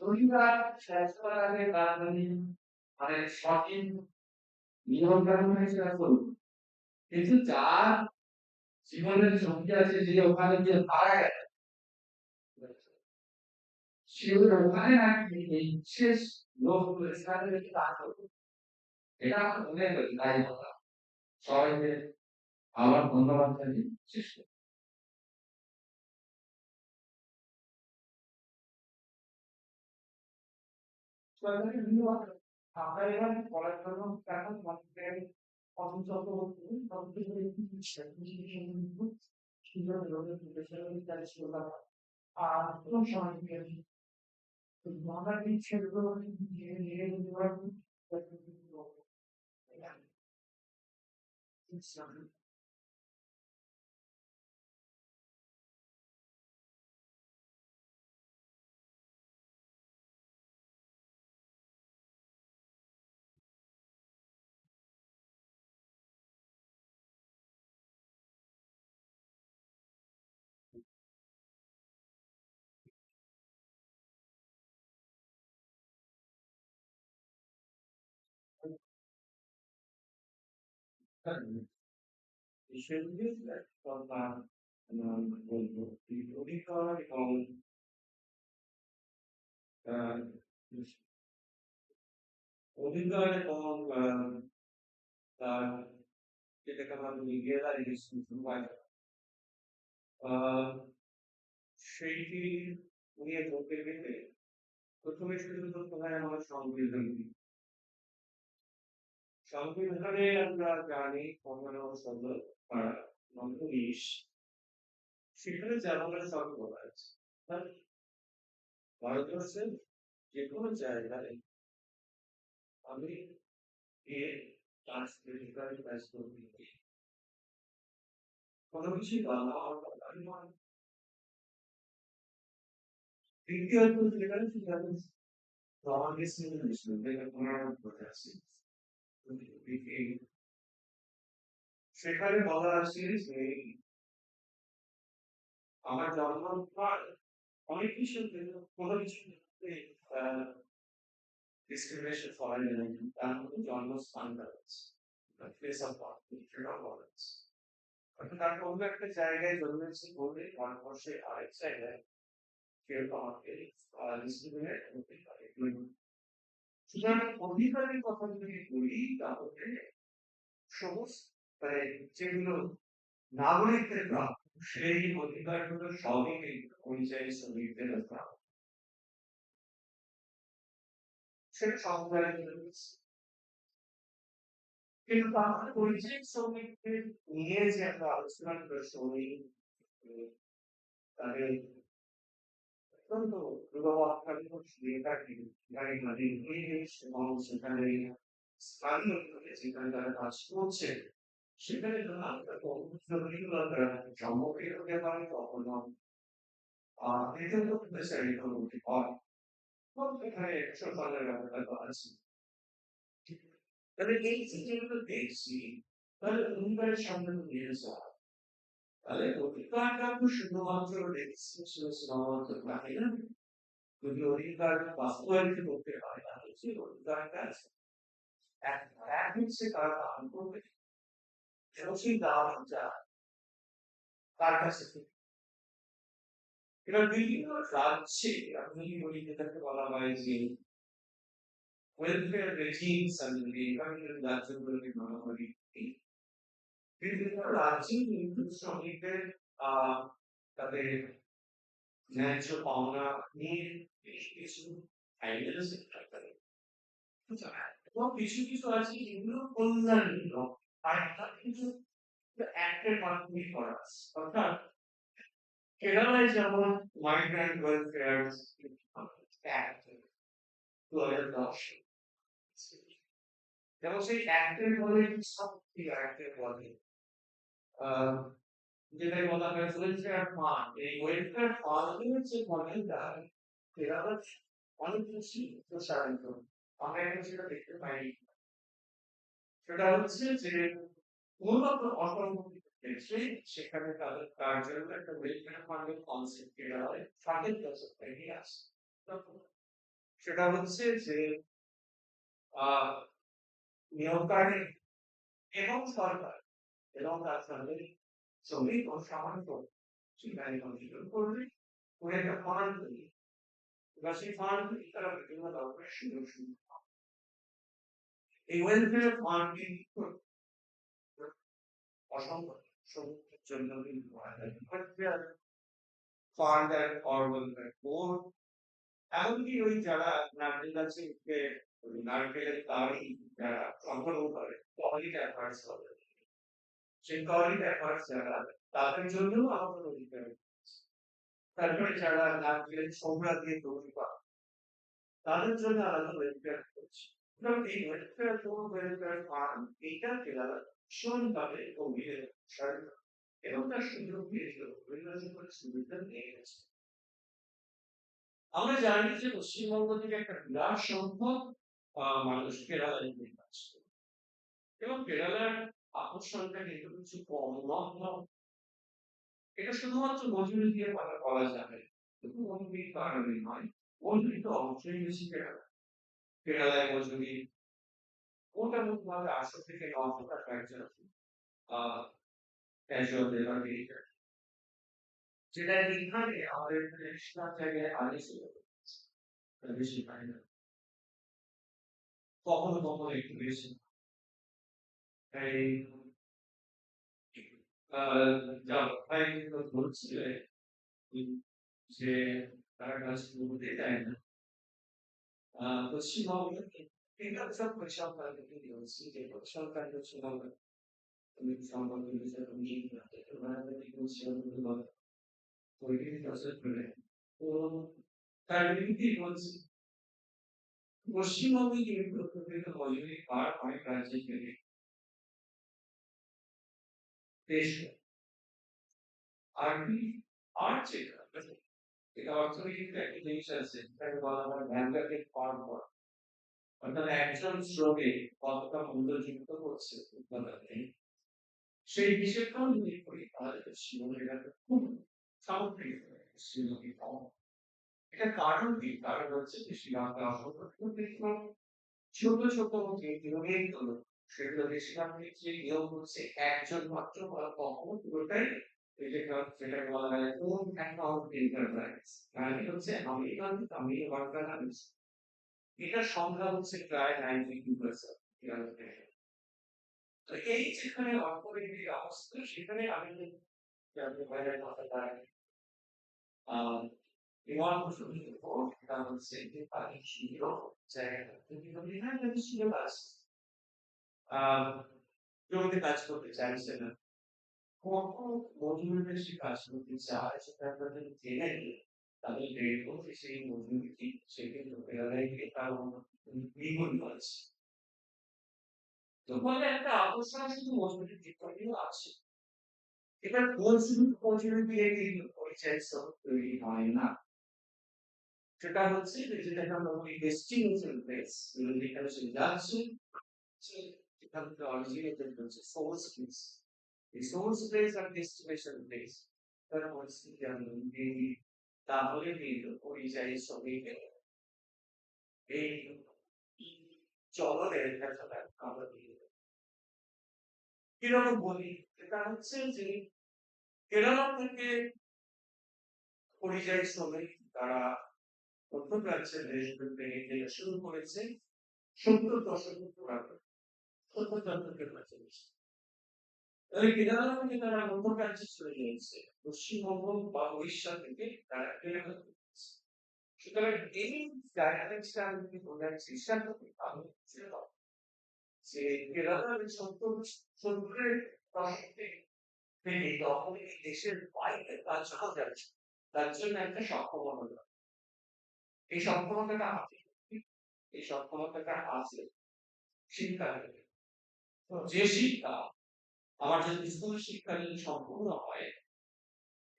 S2: শনিবার শেষ করার আগে তার মানে সঠিক নিয়ম কানুন হিসেবে করুন, কিন্তু যার জীবনের ঝুঁকি আছে যে ওখানে গিয়ে মারা গেছে সে ওখানে নাকি এই বিশেষ লোকগুলো সেখানে বেশি কাজ করবে। এটা আমার মনে হয় তাই বলা। সবাইকে আবার ধন্যবাদ জানিয়ে শেষ করি। সরকারি নিয়োগ আমরা এবার করার জন্য এখন আমাদের অসংখ্য কিভাবে রোগের বিশেষজ্ঞ কাজ করলাম আর কোন সময় আমরা এই ছেলেগুলো ধীরে ধীরে বিষয়গুলি বলবো অধিকার এবং আহ, অধিকার এবং তার যেটাকে আমরা বলি রিয়েলাইজেশন সেইটি নিয়ে বলতে গেলে প্রথমে শুরু করতে হয় আমার সংবিধান। সংবিধানে আমরা জানি 15/19 সেখানে জানানোর সব বলা আছে। ভারতবর্ষের যে কোনো জায়গায় আমি গিয়ে ট্রান্সলেটর কাজ করতে পারি। কোনো কিছুই বাংলা হওয়ার কথা নয়। দ্বিতীয়ত যেখানে আমাদের সেখানে বলা আছে যে আমার জন্ম অনেক কিছু কোনো কিছু ডিসক্রিমিনেশন ফরেন তার মধ্যে জন্মস্থানটা আছে প্লেস অফ বার্থ আছে। অর্থাৎ তার কোনো একটা জায়গায় জন্মেছে বলে ভারতবর্ষে আরেক জায়গায় কেউ আমাকে ডিসক্রিমিনেট করতে পারে। সুতরাং অধিকারের কথা যদি বলি তাহলে সমস্ত যেগুলো নাগরিকদের প্রাপ্য সেই অধিকারগুলো সবই পরিযায়ী শ্রমিকদের প্রাপ্য। সেটা সংবিধানে কিন্তু তাহলে পরিযায়ী শ্রমিকদের নিয়ে যে একটা আলোচনা করে শ্রমিক তাদের অত্যন্ত এবং সেখানে স্থানীয় যেখানে তারা কাজ করছে সেখানে সম্মুখীন হতে পারে কখনো হয় এখানে সরকারের ব্যাপারটা আছে। তাহলে এই যেগুলো দেখছি তাহলে পরিবারের সামনে নিয়ে যাওয়া তাহলে অধিকারটা তো শুধুমাত্র দেখছি শুধুমাত্র থাকে না, যদি অধিকার বাস্তবায়িত করতে হয় তাহলে সেই অধিকারটা আছে এক হচ্ছে তারা দান করবে এবং সেই দানটা তার কাছে থেকে। এবার বিভিন্ন রাজ্যে আপনি বলি যেটাকে বলা হয় যে ওয়েলফেয়ার রেজিমস রাজ্যগুলোকে বলা হয় বিভিন্ন রাজ্যে কিন্তু শ্রমিকদের তাদের ন্যায্য পাওনা নিয়ে বেশ কিছু আইডিয়াস থাকে এবং কিছু কিছু আছে যেগুলো কল্যাণমূলক আর কিছু অ্যাক্টের মাধ্যমে করা আছে। অর্থাৎ কেরালায় যেমন মাইগ্রেন্ট ওয়েলফেয়ার অ্যাক্ট 2010 যেমন সেই অ্যাক্টের বলে শক্তি অ্যাক্টের বলে যেটাকে বলা হয় ওয়েলফেয়ার ফান্ড। এই ওয়েলফেয়ার ফান্ডের যে মডেলটা কেরালা অনেক বেশি প্রসারিত। আমরা এখন সেটা দেখতে পাই। সেটা হচ্ছে যে মূলত অর্থনৈতিক ক্ষেত্রে সেখানে তাদের তার জন্য একটা ওয়েলফেয়ার ফান্ডের কনসেপ্ট কেরালায় ফান্ডের কনসেপ্ট নিয়ে আসে। সেটা হচ্ছে যে নিয়োগকারী এবং সরকার এবং তার সঙ্গে শ্রমিক ও সামান্য সেখানে কন্ট্রিবিউট করবে করে একটা ফান্ড তৈরি এবার সেই ফান্ড তারা বিভিন্ন ধরনের সুযোগ সুবিধা এই ওয়েলফেয়ার ফান্ড কিন্তু অসংখ্য শ্রমিকদের জন্য কিন্তু ওয়েলফেয়ার ফান্ড আর ওয়েলফেয়ার বোর্ড এমনকি ওই যারা নারকেল গাছে নারকেলের তারই যারা সংগ্রহ করে কোয়ালিটি অ্যাডভার্স করে সেই কোয়ালিটি অ্যাডভার্স যারা তাদের জন্য আমাদের অধিকার তারপরে যারা নারকেলের সোমরা দিয়ে তৈরি করা তাদের জন্য আলাদা ওয়েলফেয়ার করছে এই ওয়েলফেয়ার ওয়েলফেয়ার ফান্ড এইটা কেরালা ভীষণভাবে গভীর এবং তার সুযোগ দিয়েছিল সুবিধা নিয়ে গেছে। আমরা জানি যে পশ্চিমবঙ্গ থেকে একটা বিরাট সংখ্যক মানুষ কেরালায় কাজ করে এবং কেরালার আকর্ষণটা কিন্তু কিছু কম নয়। এটা শুধুমাত্র মজুরি দিয়ে বলা যাবে কিন্তু মজুরির কারণে নয় মজুরি তো অবশ্যই বেশি কেরালায় মজুরি মোটামুটি ভাবে 800 থেকে 900 টাকা একজন ক্যাজুয়াল লেবার রেট যেটা এখানে আমাদের বেশিরভাগ জায়গায় আগে ছিল বেশি পাই না কখনো কখনো একটু বেশি এই ভাই বলছিল যে তারা কাজ করতে দেয় না পশ্চিমবঙ্গে কিন্তু সব সরকার যে সরকার পশ্চিমবঙ্গ সম্পর্কে বিষয় তৈরি প্রসেস করে তো তার বিরুদ্ধে বলছি পশ্চিমবঙ্গে কিন্তু মজুরি পার অনেক রাজ্যে থেকে দেশ আর আর যেটা এটা অর্থনীতিতে একটা জিনিস আছে সেটাকে বলা হয় ভ্যালুয়েটেড পার করা অর্থাৎ একজন শ্রমিক কতটা মূল্যযুক্ত করছে উৎপাদনে সেই হিসেবটাও যদি করি তাহলে পশ্চিমবঙ্গের একটা খুব সামগ্রিক পশ্চিমবঙ্গে কম এটা কারণ কি কারণ হচ্ছে বেশিরভাগ ছোট ছোট যে নিয়োগগুলো সেগুলো বেশিরভাগ ক্ষেত্রে নিয়োগ হচ্ছে একজন মাত্র বা কখনো পুরোটাই যেটাকে বলা হয় ওন অ্যাকাউন্ট এন্টারপ্রাইজ মানে হচ্ছে আমি ওয়ার্কার এটার সংখ্যা হচ্ছে প্রায় 92%। তো এই যেখানে অর্থনৈতিক অবস্থা সেখানে আমি বাইরের কথা পাই বিমান এটা হচ্ছে যে পানি ছিল জায়গাটা ছিল বাস জমিতে কাজ করতে চাইছে না কখন মজুরি বেশি কাজ করতে চায় সেটা তাদের জেনে নিয়ে তাদের রেট সেই মজুরি সেক্ষেত্রে পেরালায় গিয়ে তার দ্বিগুণ করেছে তো ফলে একটা আকর্ষণ শুধু মজুরির দিকটাও আছে এবার মজুরি দিয়ে পরিচয় তৈরি হয় না সেটা হচ্ছে যেটাকে আমরা বলি ডেস্টিনেশন প্লেস যেখানে সে যাচ্ছে সেখান থেকে অরিজিনেটেড হচ্ছে সোর্স প্লেস এই সোর্স প্লেস আর ডেস্টিনেশন প্লেস তার পরিস্থিতি আমরা তাহলে কিন্তু পরিযায়ী শ্রমিকের এই চলনের একটা আমরা দিয়ে কিরকম বলি এটা হচ্ছে যে কেরালা থেকে পরিযায়ী শ্রমিক তারা প্রথম রাজ্যের দেশগুলোতে থেকে শুরু করেছে 70 দশকের পুরাতন 70 দশকের কাছে তাহলে কেরালা থেকে তারা অন্য রাজ্যে চলে গিয়েছে পশ্চিমবঙ্গ বা উড়িষ্যা থেকে তারা কেরালা সুতরাং এই ডাইনামিক্সটা আমি যদি বলে চেষ্টা করি তাহলে যে কেরালার 70 তিনি তখন এই দেশের বাইরে কাজ যখন যাচ্ছে তার জন্য একটা সক্ষমতা দরকার। এই সক্ষমতাটা আছে, এই সক্ষমতাটা আছে শিক্ষা থেকে। তো যে শিক্ষা আমার যদি স্কুল শিক্ষা যদি সম্পূর্ণ হয়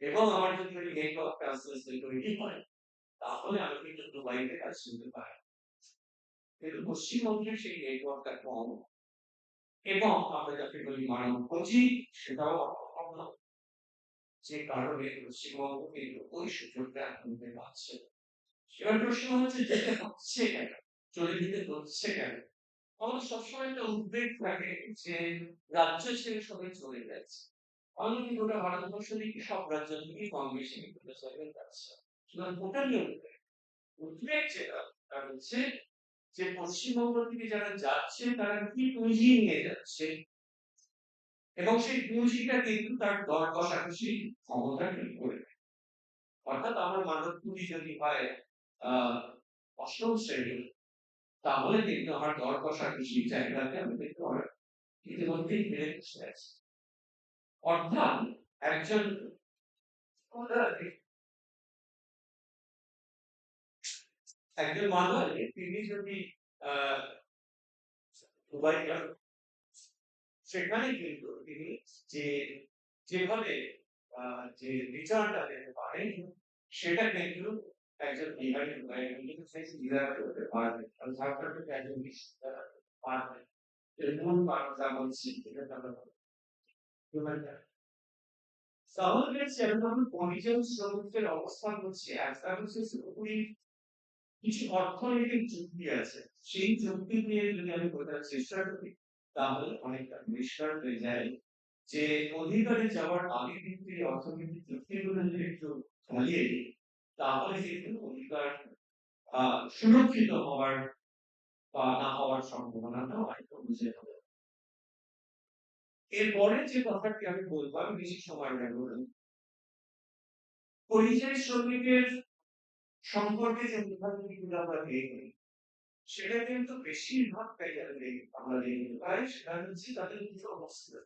S2: এবং আমার যদি ওই নেটওয়ার্ক ট্রান্সলেশন তৈরি হয় তাহলে আমি কিন্তু দুবাইতে কাজ শুনতে পারি। কিন্তু পশ্চিমবঙ্গের সেই নেটওয়ার্কটা কম এবং আমরা যাকে বলি মানব পুঁজি সেটাও অভাব, যে কারণে পশ্চিমবঙ্গ কিন্তু ওই সুযোগটা এখন নিতে পারছে না। এবার প্রশ্ন হচ্ছে যেতে হচ্ছে কেন, চলে যেতে হচ্ছে কেন? আমাদের সবসময় একটা উদ্বেগ থাকে যে রাজ্য ছেড়ে সবাই চলে যাচ্ছে। আমি কিন্তু গোটা ভারতবর্ষ থেকে সব রাজ্য থেকেই কম বেশি কিন্তু চলে যাচ্ছে। সুতরাং টোটালি উদ্বেগ, উদ্বেগ যেটা তা হচ্ছে যে পশ্চিমবঙ্গ থেকে যারা যাচ্ছে তারা কি পুঁজি নিয়ে যাচ্ছে এবং সেই পুঁজিটা কিন্তু তার দর কষাকষি ক্ষমতা ঠিক করে দেয়। অর্থাৎ আমার মানব পুঁজি যদি হয় অষ্টম শ্রেণী তাহলে কিন্তু আমার দর কষাকষি জায়গাতে আমি দেখতে পারবো ইতিমধ্যেই বেড়ে বসে আছে। অর্থাৎ একজন একজন মানুষ তিনি যদি আহ দুবাই যান সেখানে কিন্তু তিনি যে যেভাবে যে রিটার্নটা পেতে পারেন সেটা কিন্তু একজন বিহারি কিন্তু ডিজাইন করতে পারবে। আর ঝাড়খণ্ডে একজন পারবে। এরকম বাংলা বলছি এটা তাহলে সেরকম পরিজন শ্রমিকদের অবস্থান হচ্ছে একটা হচ্ছে পুরোপুরি কিছু অর্থনৈতিক যুক্তি আছে। সেই যুক্তি নিয়ে যদি আমি বোঝার চেষ্টা করি তাহলে অনেকটা পরিষ্কার হয়ে যায় যে অধিকারে যাওয়ার আগে কিন্তু এই অর্থনৈতিক যুক্তিগুলো যদি একটু চালিয়ে দিই তাহলে কিন্তু অধিকার সুরক্ষিত হওয়ার বা না হওয়ার সম্ভাবনাটা অনেকটা বুঝে হবে। এরপরে যে কথাটি আমি বলবো আমি বেশি সময় নেব না। পরিযায়ী শ্রমিকের সম্পর্কে যে বিভাগগুলো আমরা দেখি সেটা কিন্তু বেশিরভাগ জায়গাতে আমরা দেখতে পাই সেটা হচ্ছে তাদের কিছু অবস্থা।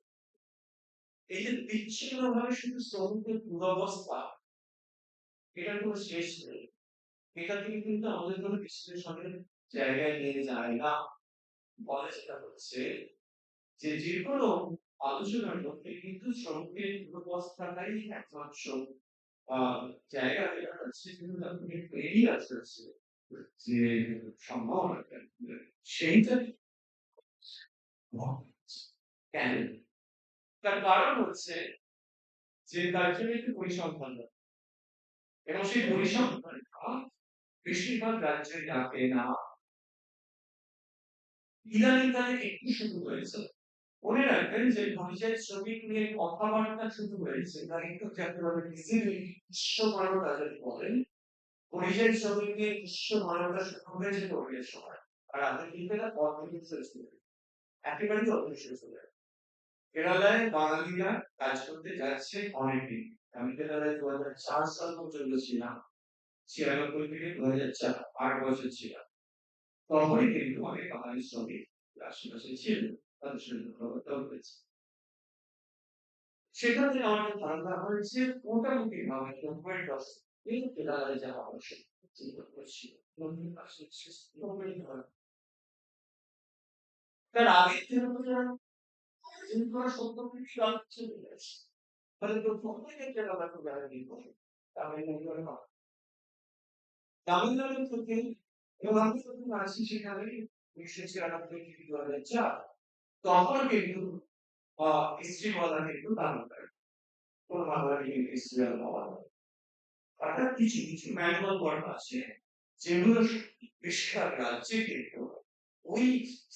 S2: এই যে বিচ্ছিন্নভাবে শুধু শ্রমিকের দুরবস্থা এটা কোনো শেষ নেই। এটা থেকে কিন্তু আমাদের কোনো বিশ্লেষণের জায়গায় নিয়ে যায় না। বলে সেটা হচ্ছে যে যেকোনো আলোচনার মধ্যে কিন্তু শ্রমিকের দুরবস্থাটাই একমাত্র জায়গা যেটা হচ্ছে কিন্তু আপনি এড়িয়ে আসতে যে সম্ভাবনাটা সেইটা কেন? তার কারণ হচ্ছে যে তার জন্য একটি পরিসংখ্যান এবং সেই পরিসংখ্যানটা বেশিরভাগ রাজ্যে থাকে না। ইদানিংকালে একটু শুরু হয়েছে। মনে রাখবেন যে পরিযায়ী শ্রমিক নিয়ে কথাবার্তা শুরু হয়েছে তার একটু একেবারে বিশ্ব মানবতা যদি বলেন পরিযায়ী শ্রমিক নিয়ে বিশ্ব মানবতা শুরু হয়েছে কোভিডের সময়। আর আমি কিন্তু এটা অর্থনীতি একেবারেই অদৃশ্য। কেরালায় বাঙালিরা কাজ করতে যাচ্ছে অনেকদিন। আমি কেরালায় 2004 সাল পর্যন্ত ছিলাম। 96 থেকে 2008 বছর ছিলাম। তখনই কিন্তু অনেক বাঙালি শ্রমিক আশেপাশে ছিল। তাদের সঙ্গে কথাবার্তা হয়েছে। সেখানে আমাদের ধারণা হয়েছে মোটামুটি ভাবে 90% এই কেরালায় যাওয়া আবশ্যক চিন্তা করছিল। তার আগে কিন্তু 70 সাল চলে গেছে। তাহলে তো প্রথমে কেরালা তো বেড়াতে হবে। তামিলনাড়ু না। তামিলনাড়ু থেকে এবং আমি যখন আসি সেখানে 1996 থেকে 2004 তখন কিন্তু হিস্ট্রি বলা কিন্তু তামিলনাড়ু। কোন বাঙালি হিস্ট্রি বলা অর্থাৎ কিছু কিছু ম্যানুয়াল ওয়ার্ড আছে যেগুলো বেশিরভাগ রাজ্যে কিন্তু ওই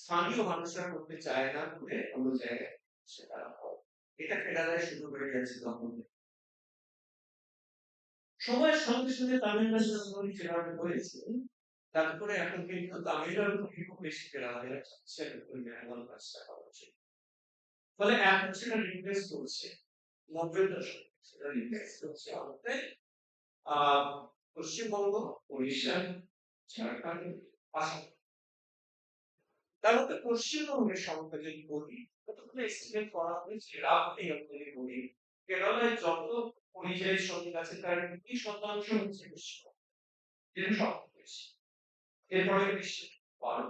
S2: স্থানীয় মানুষরা করতে চায় না বলে অন্য জায়গায় সেটা হয়। এটা কেরালায় শুরু করে গেছে তখন। সময়ের সঙ্গে সঙ্গে তামিলনাড়ু যেভাবে হয়েছে তারপরে এখন কিন্তু তামিলনাড়ু থেকে খুব বেশি কেরালায় যাচ্ছে ওই ম্যানুয়াল কাজটা করা উচিত। ফলে এখন সেটা রিপ্লেস করছে 90 দশকে সেটা রিপ্লেস করছে আমাদের পশ্চিমবঙ্গ, উড়িষ্যা, ঝাড়খণ্ড, আসাম। তার মধ্যে পশ্চিমবঙ্গের সংখ্যা যদি বলি কতগুলো এস্টিমেট করা হয়েছে রাফলি আমি বলি কেরালায় যত পরিযায়ী শ্রমিক আছে তার 20% হচ্ছে কৃষক, যেটা সবচেয়ে বেশি। এরপরে কৃষি 12,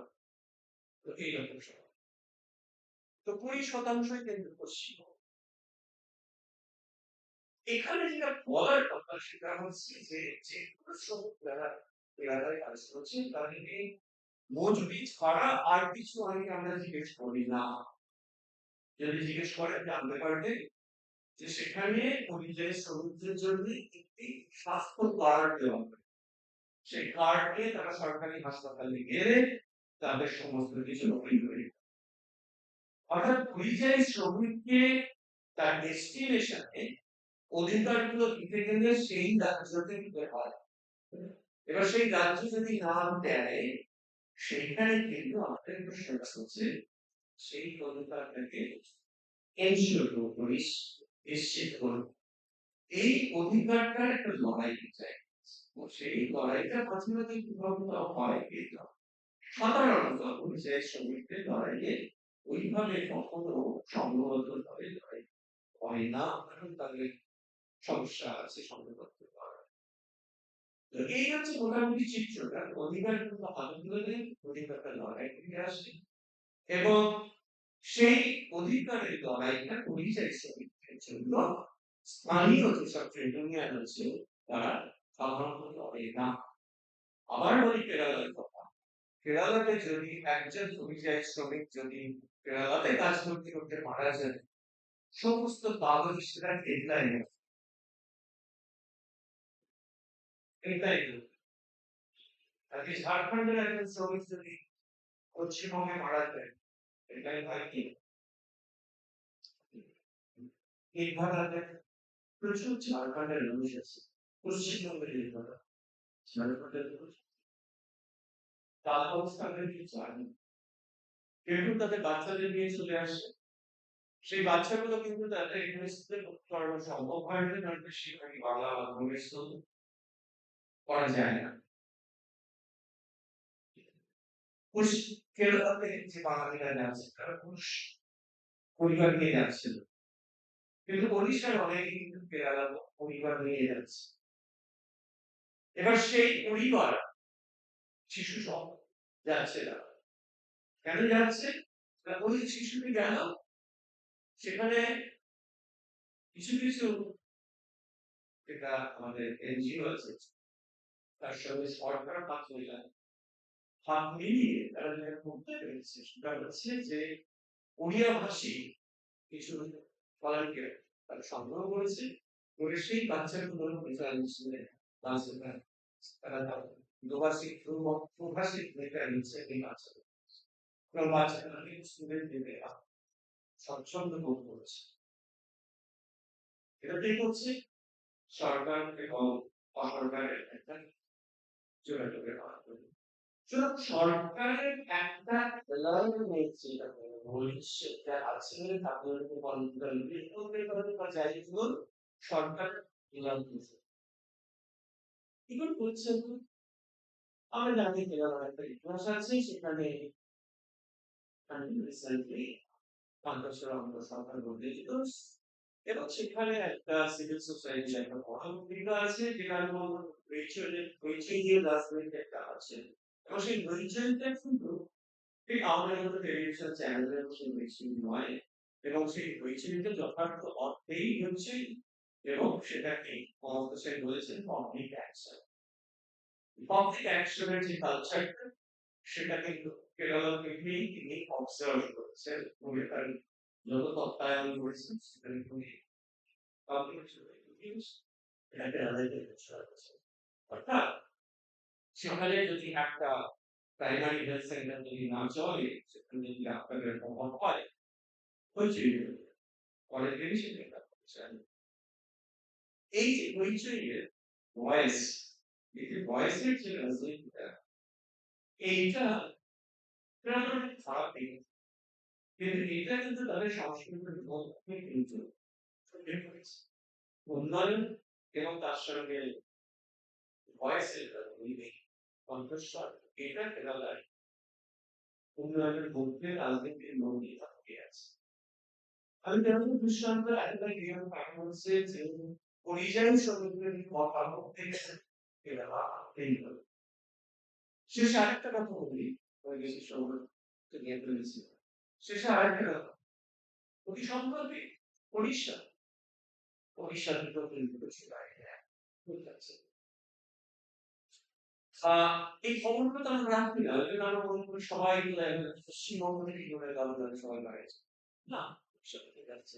S2: তো এইরকম সব। তো 20%ই কিন্তু পশ্চিমবঙ্গ। এখানে যেটা বলার কথা সেটা হচ্ছে যে যে কোনো শ্রমিক যারা কেরালায় কাজ করছে তাদেরকে মজুরি ছাড়া আর কিছু আমরা জিজ্ঞেস করি না। যদি জিজ্ঞেস করেন জানতে পারবে যে সেখানে পরিযায়ী শ্রমিকদের জন্য একটি স্বাস্থ্য কার্ড দেওয়া হয়। সেই কার্ড নিয়ে তারা সরকারি হাসপাতালে গেলে তাদের সমস্ত কিছু ফ্রি হয়ে যায়। অর্থাৎ পরিযায়ী শ্রমিককে তার ডেস্টিনেশনে অধিকারগুলো দিতে গেলে সেই রাজ্যতে দিতে হয়। এবার সেই রাজ্য যদি না দেয় সেখানে কিন্তু আমাদের প্রশ্নটা হচ্ছে সেই অধিকারটাকে এনশিওর করিস, নিশ্চিত করুন। এই অধিকারটার একটা লড়াই চাই। সেই লড়াইটা মাঝে মাঝে বিভক্ত হয় কিন্তু সাধারণত পরিযায়ী শ্রমিকদের লড়াইয়ে ওইভাবে কখনো সংঘবদ্ধ ভাবে লড়াই হয় না, কারণ তাদের সমস্যা আছে সংঘবদ্ধ করার। তো এই হচ্ছে মোটামুটি চিত্রটা। অধিকার কিন্তু আন্দোলনে অধিকারটা লড়াই থেকে আসে এবং সেই অধিকারের লড়াইটা পরিযায়ী শ্রমিকদের জন্য স্থানীয় যেসব ট্রেড ইউনিয়ন আছে তারা সাধারণত লড়ে না। আবার বলি কেরালার কথা। কেরালাতে যদি একজন পরিযায়ী শ্রমিক যদি কেরালাতে কাজ করতে করতে মারা যায়, সমস্ত কাগজ সেটা ডেডলাইন এটাই। আজকে ঝাড়খণ্ডের একজন শ্রমিক যদি পশ্চিমবঙ্গে মারা যায়, এটাই হয় কি এইভাবে প্রচুর ঝাড়খণ্ডের মানুষ আছে, পশ্চিমবঙ্গের এইভাবে ঝাড়খণ্ডের মানুষ তার অবস্থানের কিছু আনে, কেউ তাদের বাচ্চাদের নিয়ে চলে আসে। সেই বাচ্চাগুলো কিন্তু তাদের ইউনিভার্সিটিতে ভর্তি করানো সম্ভব হয় না, কারণ সেখানে বাংলা মাধ্যমের স্কুল করা যায় না। কেরালাতে যে বাঙালিরা যাচ্ছে তারা পরিবার নিয়ে যাচ্ছিল, কিন্তু ওড়িশার অনেকে কিন্তু কেরালা পরিবার নিয়ে যাচ্ছে। এবার সেই পরিবার শিশু সহ যাচ্ছে না, কেন যাচ্ছে? ওই শিশুটি গেল, সেখানে কিছু কিছু যেটা আমাদের এনজিও আছে তার সঙ্গে সরকার হাত মিলায়, হাত মিলিয়ে তারা যেটা করতে পেরেছে সেটা হচ্ছে যে ওড়িয়া ভাষী কিছু ভলান্টিয়ার তারা সংগ্রহ করেছে, করে সেই বাচ্চাগুলোর তারা দুভাষী প্রভাষী ভূমিকা নিচ্ছে এই বাচ্চাদের এবং বাচ্চাদেরকে স্টুডেন্ট দেবে স্বচ্ছন্দ বোধ করেছে। এটাতেই হচ্ছে সরকার এবং অসরকারের একটা যোগাযোগের মাধ্যমে। সরকারের একটা ভবিষ্যৎটা আছে তাদেরকে সরকার কি করে করছে? আমরা জানি কেরালার একটা ইতিহাস আছে, সেখানে রিসেন্টলি ৫ বছর আমরা সরকার বদলেছিল এবং সেখানে একটা সিভিল সোসাইটির একটা বড় ভূমিকা আছে, যেখানে হইচই রাজনীতি একটা আছে এবং সেই হইচইটা কিন্তু ঠিক আমাদের মতো টেলিভিশন চ্যানেলের মতো বেশি নয় এবং সেই হইচইটা যথার্থ অর্থেই হচ্ছে এবং সেটাকে মমতা হোসেন বলেছেন পাবলিক অ্যাকশন। পাবলিক অ্যাকশনের যে কালচারটা সেটা কিন্তু কেরালা থেকেই তিনি অবজার্ভ করেছেন, উনি তার যত তত্ত্বায়ন করেছেন সেখানে তিনি অর্থাৎ সেখানে যদি একটা প্রাইমারি হেলথ সেন্টার যদি না চলে, সেখানে যদি আপনাদের অভাব হয় হইচই অনেকেরই সেটা করছেন। এই যে হইচইয়ের ভয়েস, এই যে ভয়েসের যে রাজনীতিটা, এইটা খারাপ দিকে, কিন্তু এটা কিন্তু তাদের সংস্কৃতির মধ্যে কিন্তু উন্নয়ন এবং তার সঙ্গে ভয়েসের কণ্ঠস্বর, এটা কেরালায় উন্নয়নের মধ্যে রাজনীতির মধ্যে থাকে আছে। আমি যখন বিশ্ববিদ্যালয়ে একেবারে গিয়ে কারণ হচ্ছে যে পরিযায়ী শ্রমিকদের কথা বলতে গেছে এরা এই হলো। শেষে আরেকটা কথা বলি ওই বেশি সময় নিয়ে ফেলেছি। শেষে আরেকটা কথা অতি সম্প্রতি উড়িষ্যা থেকে কিন্তু ছিল ঠিক আছে। এই খবরগুলো তো আমরা রাখি না ওই জন্য আমরা মনে করি সবাই পশ্চিমবঙ্গ থেকে ঘুরে গেল সবাই বাড়িছে না উড়িষ্যা থেকে যাচ্ছে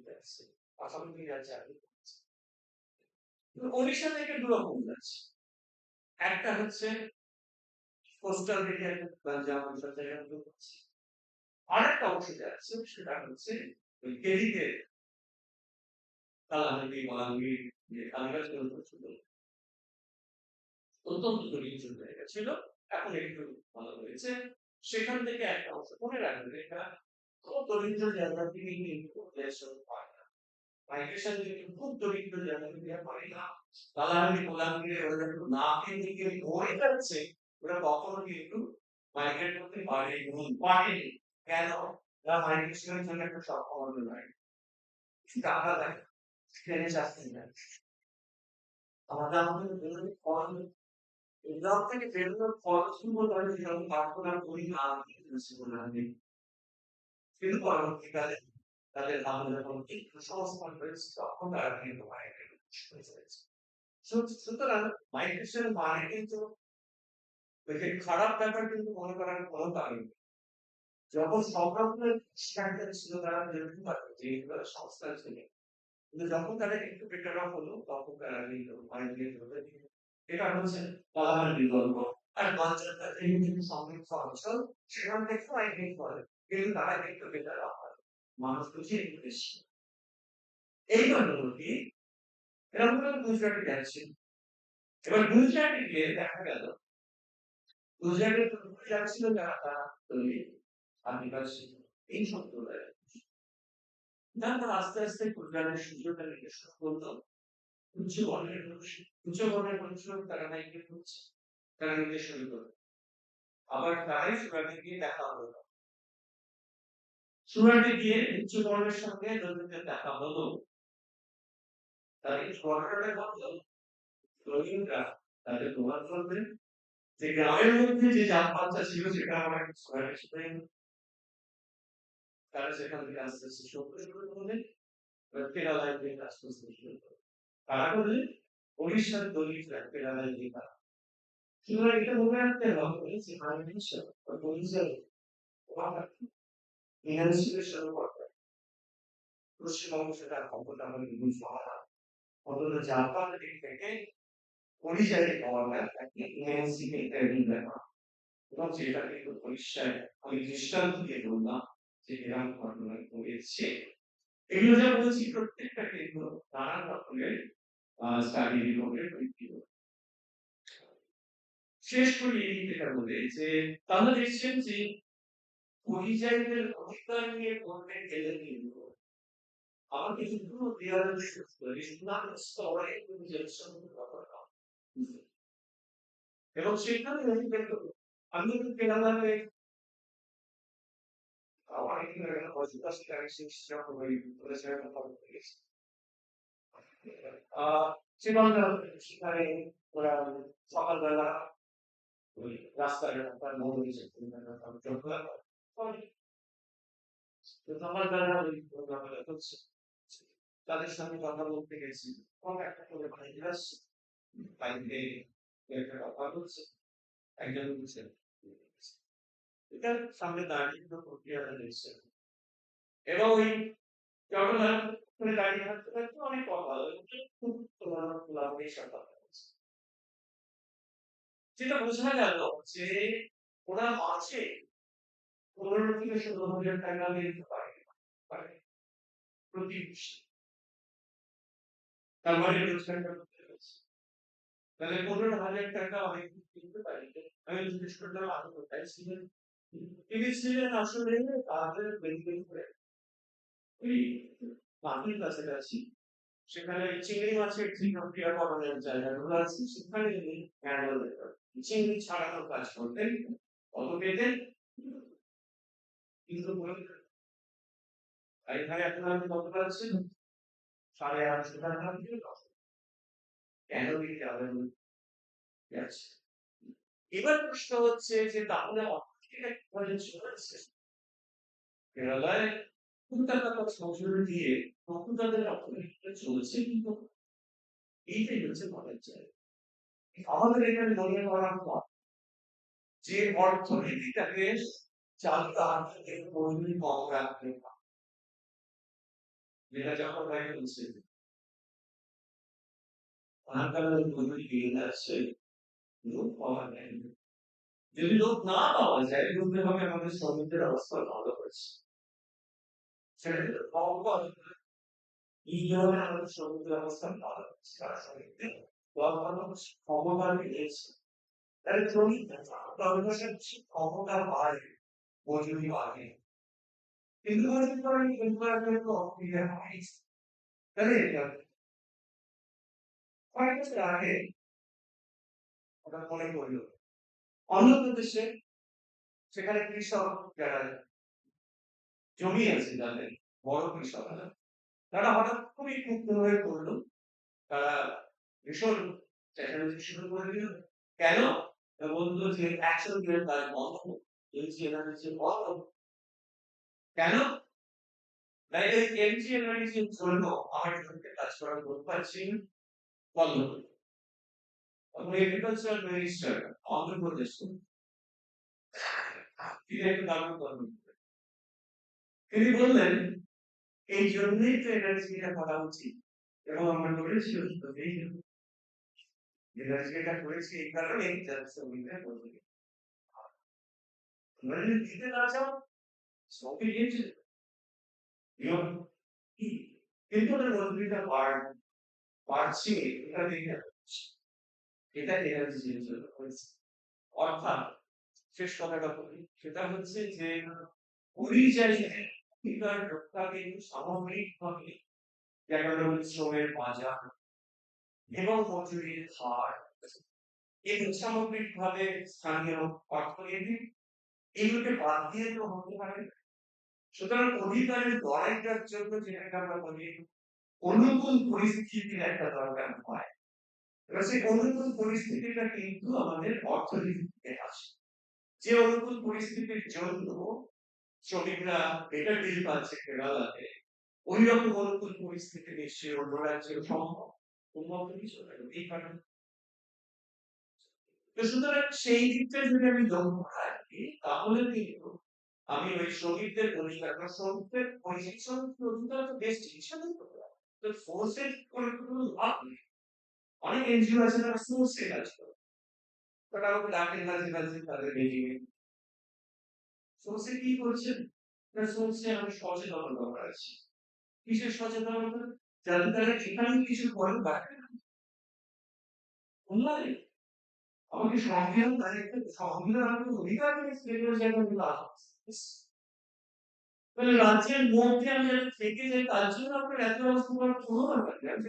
S2: যাচ্ছে আসাম থেকে যাচ্ছে আর উড়িষ্যা থেকে দু রকম যাচ্ছে একটা হচ্ছে কোস্টাল এরিয়া পাঞ্জাব ওইসব জায়গায় যাচ্ছে আর একটা অংশ যাচ্ছে সেটা হচ্ছে ওই কেরিতে কালাহান্ডি মালগির যে কালিগাছ ছিল অত্যন্ত দরিদ্র জায়গা ছিল এখন একটু ভালো হয়েছে সেখান থেকে একটা অংশ মনে রাখবেন এটা খুব দরিদ্র জায়গা থেকে কিন্তু দেশ পায় না মাইগ্রেশন কিন্তু খুব দরিদ্র জায়গা থেকে পায় না কালাহান্ডি মোলাঙ্গিরে ওরা একটু না খেয়ে দিকে মরে যাচ্ছে ওরা কখনো কিন্তু মাইগ্রেট করতে পারেনি কেন না মাইগ্রেশনের জন্য একটা সম্ভাবনা নাই টাকা দেয় ট্রেনে চাকরি নেয় আমাদের বেরোনোর পর এক্সাম থেকে বেরোনোর পর শুরু করে যেরকম প্রার্থনা করি না আমি কিন্তু পরবর্তীকালে তাদের আমরা যখন একটু সংস্থান করেছি তখন তারা কিন্তু মাইগ্রেট হয়ে চলেছে সুতরাং মাইগ্রেশন মানে কিন্তু খারাপ ব্যাপার কিন্তু মনে করার কোনো কারণ নেই যখন সংরক্ষণের শিক্ষার্থীরা ছিল তারা যেরকম পারবে যে সংস্থা ছিল কিন্তু যখন তারা একটু বেটার হলো তখন তারা কিন্তু মাইগ্রেট হতে এটা হচ্ছে কালাহার বিকল্প আর বাচ্চাদের কিন্তু সমৃদ্ধ অঞ্চল সেখান থেকে মাইগ্রেট করে কিন্তু তারা একটু বেটার হয় মানুষ বুঝে একটু বেশি এই ঘটনাটি এরকম করে গুজরাটে যাচ্ছে এবার গুজরাটে গিয়ে দেখা গেল গুজরাটের যাচ্ছিল যারা তারা তৈরি আদিবাসী এই সম্প্রদায় তারপর আস্তে আস্তে গুজরাটের সুযোগটা নিতে শুরু করলো উচ্চ বর্ণের মানুষরা তারা মাইগ্রেট হচ্ছে তারা নিতে শুরু করলো আবার তারাই সুরাটে গিয়ে দেখা হলো সুরাটে গিয়ে উচ্চ বর্ণের সঙ্গে দলিতদের দেখা হলো তাদের ঘটনাটা ঘটলো দলিতরা তাদের প্রমাণ করবেন যে গ্রামের মধ্যে যে জাত পাঞ্চা ছিল সেটা আমার সুরাটে ছিল তারা সেখান থেকে আস্তে আস্তে সত্য শুরু করলেন কেরালায় গিয়ে আস্তে আস্তে শুরু করলেন তারা করলেন উড়িষ্যার দলিতরা কেরালায় গিয়ে তারা সুতরাং এটা মনে রাখতে হবে যে মাইগ্রেশন বা পরিযায়ী ফিনান্সিয়াল শুরু করতে পশ্চিমবঙ্গ সেটা ক্ষমতা আমাদের ইউজ হয় না অন্তত জাপানের দিক থেকে পরিযায়ী গভর্নমেন্ট একটা ইনহেন্সিকে ট্রেনিং দেয় না এবং সেটা কিন্তু পরিষ্কার আমি দৃষ্টান্ত দিয়ে বললাম যে এরকম ঘটনা ঘটেছে এগুলো যা বলছি প্রত্যেকটা কিন্তু নানান রকমের স্টাডি রিপোর্টের ভিত্তি শেষ করি এই যেটা বলে যে তাহলে দেখছেন যে পরিযায়ীদের অধিকার নিয়ে বলতে গেলে কিন্তু আমাকে কিন্তু স্তরে এবং সেখানে আমি কেরালাতে অনেকদিন সেখানে ওরা সকালবেলা ওই রাস্তায় সকালবেলা ওই হচ্ছে তাদের সঙ্গে কথা বলতে গেছি একটা করে ভাইরাস বাইরে একটা কথা বলছে একজন বলছে এটার সামনে দাঁড়িয়ে প্রক্রিয়াটা দেখছে এবং ওই জগন্নাথ দাঁড়িয়ে থাকতে থাকতে অনেক কথা খুব যেটা বোঝা গেল যে ওরা মাঝে 15 থেকে 16,000 টাকা দিতে পারে প্রতি মাসে তার মানে রোজগারটা করতে হচ্ছে তাহলে 15,000 টাকা অনেক কিনতে পারি আমি জিজ্ঞেস করলাম আরো কোথায় ছিলেন তিনি ছিলেন আসলে তাদের বেনিফিট করে ওই মাটির কাছাকাছি সেখানে চিংড়ি মাছের যে প্রক্রিয়াকরণের জায়গাগুলো আছে সেখানে তিনি হ্যান্ডেল চিংড়ি ছাড়ানোর কাজ করতেন কত পেতেন কিন্তু আর এখানে এখন আমি কত পাচ্ছি 850 টাকা দিয়ে কেন দিতে হবে যাচ্ছে। এবার প্রশ্ন হচ্ছে যে তাহলে অর্থনীতিটা কিভাবে চলেছে? কেরালায় কোন টাকা মজুরি দিয়ে তখন তাদের অর্থনীতিটা চলছে কিন্তু এইটাই হচ্ছে বলার জায়গা। আমাদের এখানে মনে করা হয় যে অর্থনীতিটাকে চালটা থেকে মজুরি কম রাখতে হবে। যেটা যখন দেখা যাচ্ছে সরকারের মজুরি বেড়ে যাচ্ছে, লোক পাওয়া যায় না। যদি লোক না পাওয়া যায় বলতে হবে আমাদের শ্রমিকদের অবস্থা ভালো হয়েছে। সেটা কিন্তু কম করা এই ধরনের আমাদের শ্রমিকদের অবস্থা ভালো হচ্ছে। তারা শ্রমিকদের ক্ষমতা বেড়েছে। তাহলে শ্রমিক কর্মচারীর ক্ষমতা বাড়ে, মজুরি বাড়ে। কিন্তু মজুরি বাড়ে কিন্তু একটা অসুবিধা হয়। তাহলে কয়েক বছর আগে ওটা মনে করল অন্ধ্রপ্রদেশে সেখানে কৃষক যারা জমি আছে যাদের বড় কৃষকরা তারা হঠাৎ খুবই ক্ষুব্ধ হয়ে পড়লো। তারা ভীষণ চেঁচামেচি শুরু করে দিল। কেন? বললো যে অ্যাকশন গ্রেড কাজ বন্ধ, এলজি এনার্জি বন্ধ। কেন? তাই এই এলজি এনার্জির জন্য আমার জমিতে কাজ করার লোক পাচ্ছি বন্ধ করে। তখন এগ্রিকালচার মিনিস্টার অন্ধ্রপ্রদেশ তিনি একটু দারুণ করেন। তিনি বললেন এই জন্যই তো এনার্জিটা করা উচিত এবং আমরা করেছি এই এনার্জিটা করেছি এই কারণেই যাতে শ্রমিকরা মজুরি তোমরা যদি দিতে না চাও শ্রমিক দিয়েছে কিন্তু ওদের মজুরিটা বাড়ছে এটা দেখে এটা এনার্জি চেঞ্জ হয়েছে। অর্থাৎ শেষ কথাটা বলি সেটা হচ্ছে যে পরিযায়ী রক্ষা কিন্তু সামগ্রিকভাবে শ্রমের বাজার এবং মজুরির হার এই সামগ্রিকভাবে স্থানীয় অর্থনীতি এগুলোকে বাদ দিয়ে তো হতে পারে। সুতরাং অধিকারের লড়াইটার জন্য যেটাকে আমরা বলি অনুকূল পরিস্থিতির একটা দরকার হয়। এবার সেই অনুকূল পরিস্থিতিটা কিন্তু আমাদের অর্থনীতিতে আসে। যে অনুকূল পরিস্থিতির জন্য শ্রমিকরা বেটার ডিল পাচ্ছে কেরালাতে, ওই রকম অনুকূল পরিস্থিতি নিশ্চয়ই অন্য রাজ্যে সম্ভব উন্নত কিছু এই কারণে। তো সুতরাং সেই দিকটা যদি আমি লক্ষ্য রাখি তাহলে কিন্তু আমি ওই শ্রমিকদের অধিকার বা শ্রমিকদের শ্রমিকদের অধিকার তো বেশ হিসাবে তো ফোর্সের করে কোনো লাভ নেই। অনেক এনজিও আছে যারা ফোর্সে কাজ করে তারা ডাকের কাজে কাজে তাদের মিটিংয়ে সোর্সে কি করছেন না সোর্সে আমি সচেতনতা দরকার আছে। কিসের সচেতনতা? যাতে তারা এখানে কিছু করেন বাইরে উন্নয়ন আমাকে সংবিধান সংবিধান আমাকে অধিকার দিয়েছে যেগুলো জায়গায় লাভ তাহলে রাজ্যের মধ্যে আমি যাতে থেকে যাই তার জন্য আপনার এত ব্যবস্থা করার কোনো দরকার নেই। আমি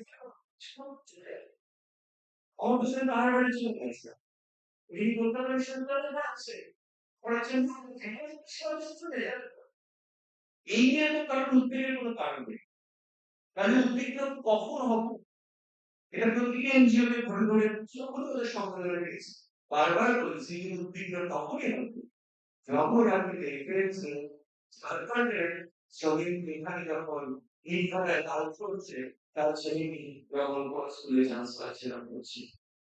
S2: আমার পেছনে পাহাড় বাড়ি চলে গেছে এই কলকাতা বিশ্ববিদ্যালয়ে আছে ওরা জন্য চলে যাবে। এই নিয়ে তো কারণ উদ্বেগের কোনো কারণ নেই। তাহলে উদ্বিগ্ন কখন হব? এটা প্রতিটি এনজিওকে ঘুরে ঘুরে সকলে ওদের সংগ্রহ রেখেছে। বারবার বলছি উদ্বিগ্ন তখনই হবে যখন আপনি দেখবেন যে সরকারের শ্রমিক এখানে যখন এইভাবে কাজ করছে তার ছেলে মেয়ে যখন স্কুলে চান্স পাচ্ছে না করছি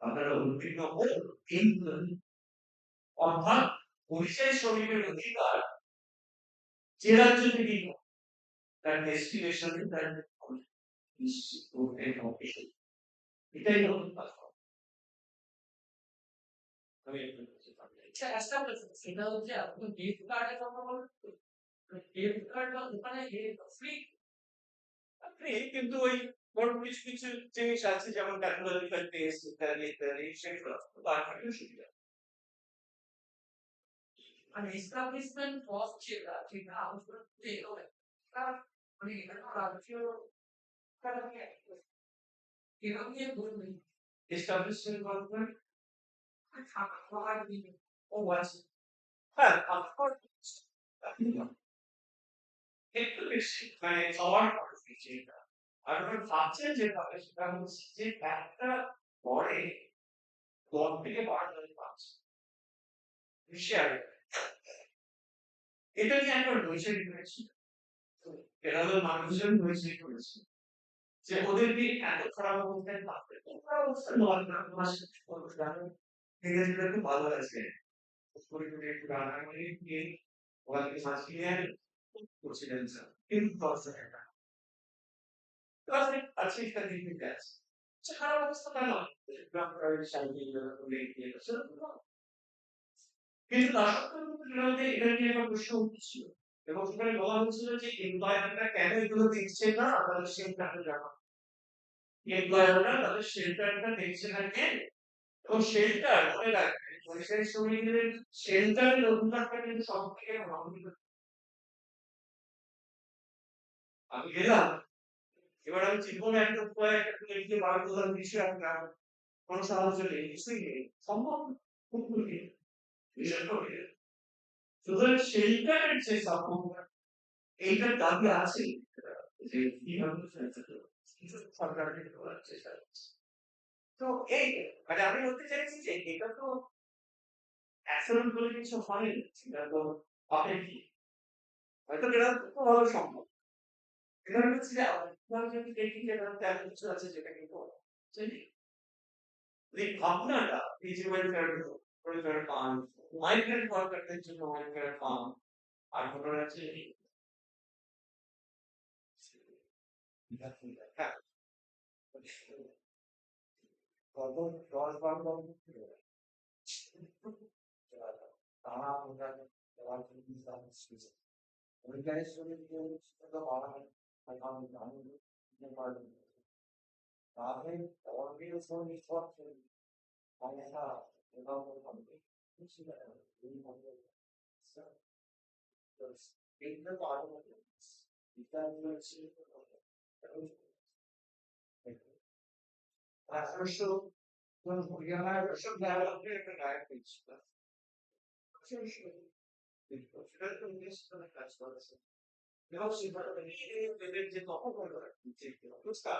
S2: আপনারা উদ্বিগ্ন হন কিন্তু অর্থাৎ পরিযায়ী শ্রমিকের অধিকার যে রাজ্য থেকেই তার ডেস্টিনেশনে তার নিশ্চিত করতে হবে এটাই হলো আমি চেষ্টা করছি সেটা হচ্ছে আপনি গিফট কার্ডের কথা বলেন গিফট কার্ড ওখানে ফ্রি ফ্রি কিন্তু ওই বড় কিছু কিছু জিনিস আছে যেমন টেকনোলজিক্যাল টেস্ট ইত্যাদি ইত্যাদি সেগুলো বারবারই সুবিধা মানে এস্টাবলিশমেন্ট কস্ট যেটা সেটা আমাদের তার মানে রাজ্য এরকম নিয়ে বলবেন এস্টাবলিশমেন্ট গভর্নমেন্ট ও আছে হ্যাঁ একটু বেশি মানে সবার খরচ বেশি এটা। আর ওরা ভাবছেন যেভাবে সেটা হচ্ছে যে একটা পরে ১০ থেকে ১২,০০০ পাচ্ছে। শেয়ার এটা নিয়ে একবার হইচই হয়েছিল। এরা হলো মানুষজন হইচই করেছে। যে ওদেরকে এত খারাপ অবস্থায় থাকতে খারাপ অবস্থা নয় না মাস গান ধীরে ধীরে খুব ভালো আছে। করে করে একটু রান্নাঘরে গিয়ে ওখানে মাছ কিনে আনে করছিলেন স্যার। কিন্তু দরজা একটা কাজে আছে একটা দিকে গ্যাস। খারাপ অবস্থা তা নয়। ডক্টর সাইকেল করে গিয়ে কিন্তু তার সত্ত্বেও কিন্তু এটা নিয়ে একটা প্রশ্ন উঠছিল এবং সেখানে বলা হচ্ছিল যে এমপ্লয়াররা কেন এগুলো দিচ্ছে না তাদের শেল্টারটা জানা এমপ্লয়াররা তাদের শেল্টারটা দেখছে না কেন এবং শেল্টার মনে রাখবেন পরিযায়ী শ্রমিকদের শেল্টারের অধিকারটা কিন্তু সব থেকে মহামূল্য। আমি গেলাম এবার আমি চিনব না একটা উপায় একটা লিখে বার করলাম বিষয় আপনার কোনো সাহায্য নেই কিছুই নেই সম্ভব খুব কঠিন বিষয় করে সুতরাং শেল্টারের যে সাপোর্ট এইটার দাবি আছে যে কিভাবে সরকারকে করার চেষ্টা করছে। তো এই মানে আমি বলতে চাইছি যে এটা তো অ্যাক্সিডেন্ট বলে কিছু হয়নি সেটা তো আপেক্ষিক হয়তো এটা খুব ভালো সম্ভব এটা হচ্ছে যে আপনার যদি দেখি যে এটা তেমন কিছু আছে যেটা কিন্তু জানি এই ভাবনাটা এই যে ওয়েলফেয়ার ফান্ড মাইগ্রেন্ট ওয়ার্কারদের জন্য ওয়েলফেয়ার ফান্ড আর ঘটনা হচ্ছে হ্যাঁ গত ১০-১২ বছর ধরে তারা ওনার দেওয়ার জন্য ওইখানে শ্রমিকদের সেটা বলা হয় আমি জানি তাহলে অনেক শ্রমিক হচ্ছে সমস্যা এটাও হবে এইটা তো আরো এটা হচ্ছে রাষ্ট্র হরিয়ানার সব জায়গাতে একটা গায়ক পেয়েছিল সেটা তো ইংলিশ কাজ করেছে এবং সেভাবে এদের যে তপকতা যে অবস্থা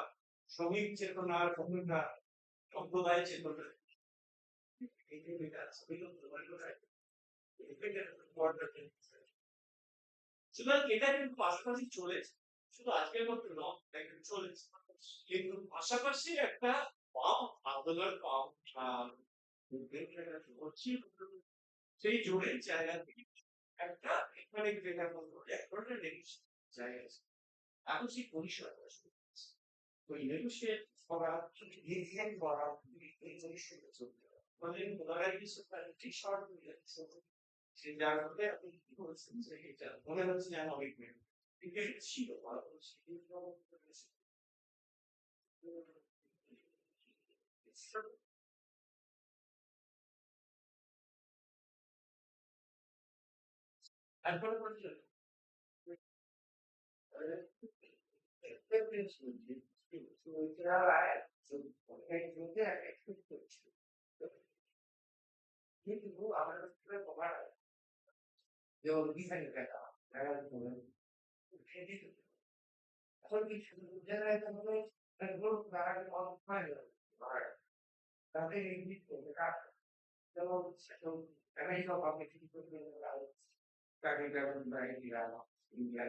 S2: শ্রমিক চেতনা শ্রমিকরা সম্প্রদায় চেতনা সুতরাং এটা কিন্তু পাশাপাশি চলেছে শুধু আজকের মতো নয় কিন্তু চলেছে কিন্তু পাশাপাশি একটা বাম আন্দোলন বাম সেই জোরের জায়গা থেকে একটা এখানে জায়গার মতো এক ধরনের জায়গা আছে এখন সেই পরিষেবা ওই নেগোশিয়েট করা ডিজাইন করা এই জিনিসগুলো চলতে মানে ওনারা কিছু ঠিক শর্ট সেই জায়গাতে আপনি কি বলছেন যে এটা মনে হচ্ছে যে আমি অনেক এটা ছিল একবার বলছিলেন কিন্তু আমাদের প্রমাণ যেমন ডিজাইন দেখা এখন কি জায়গায় তাহলে তাদের ইঙ্গিত করবে যেমন আমেরিকা পাবলিক ইন্ডিয়া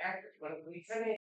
S2: এক মানে ওইখানে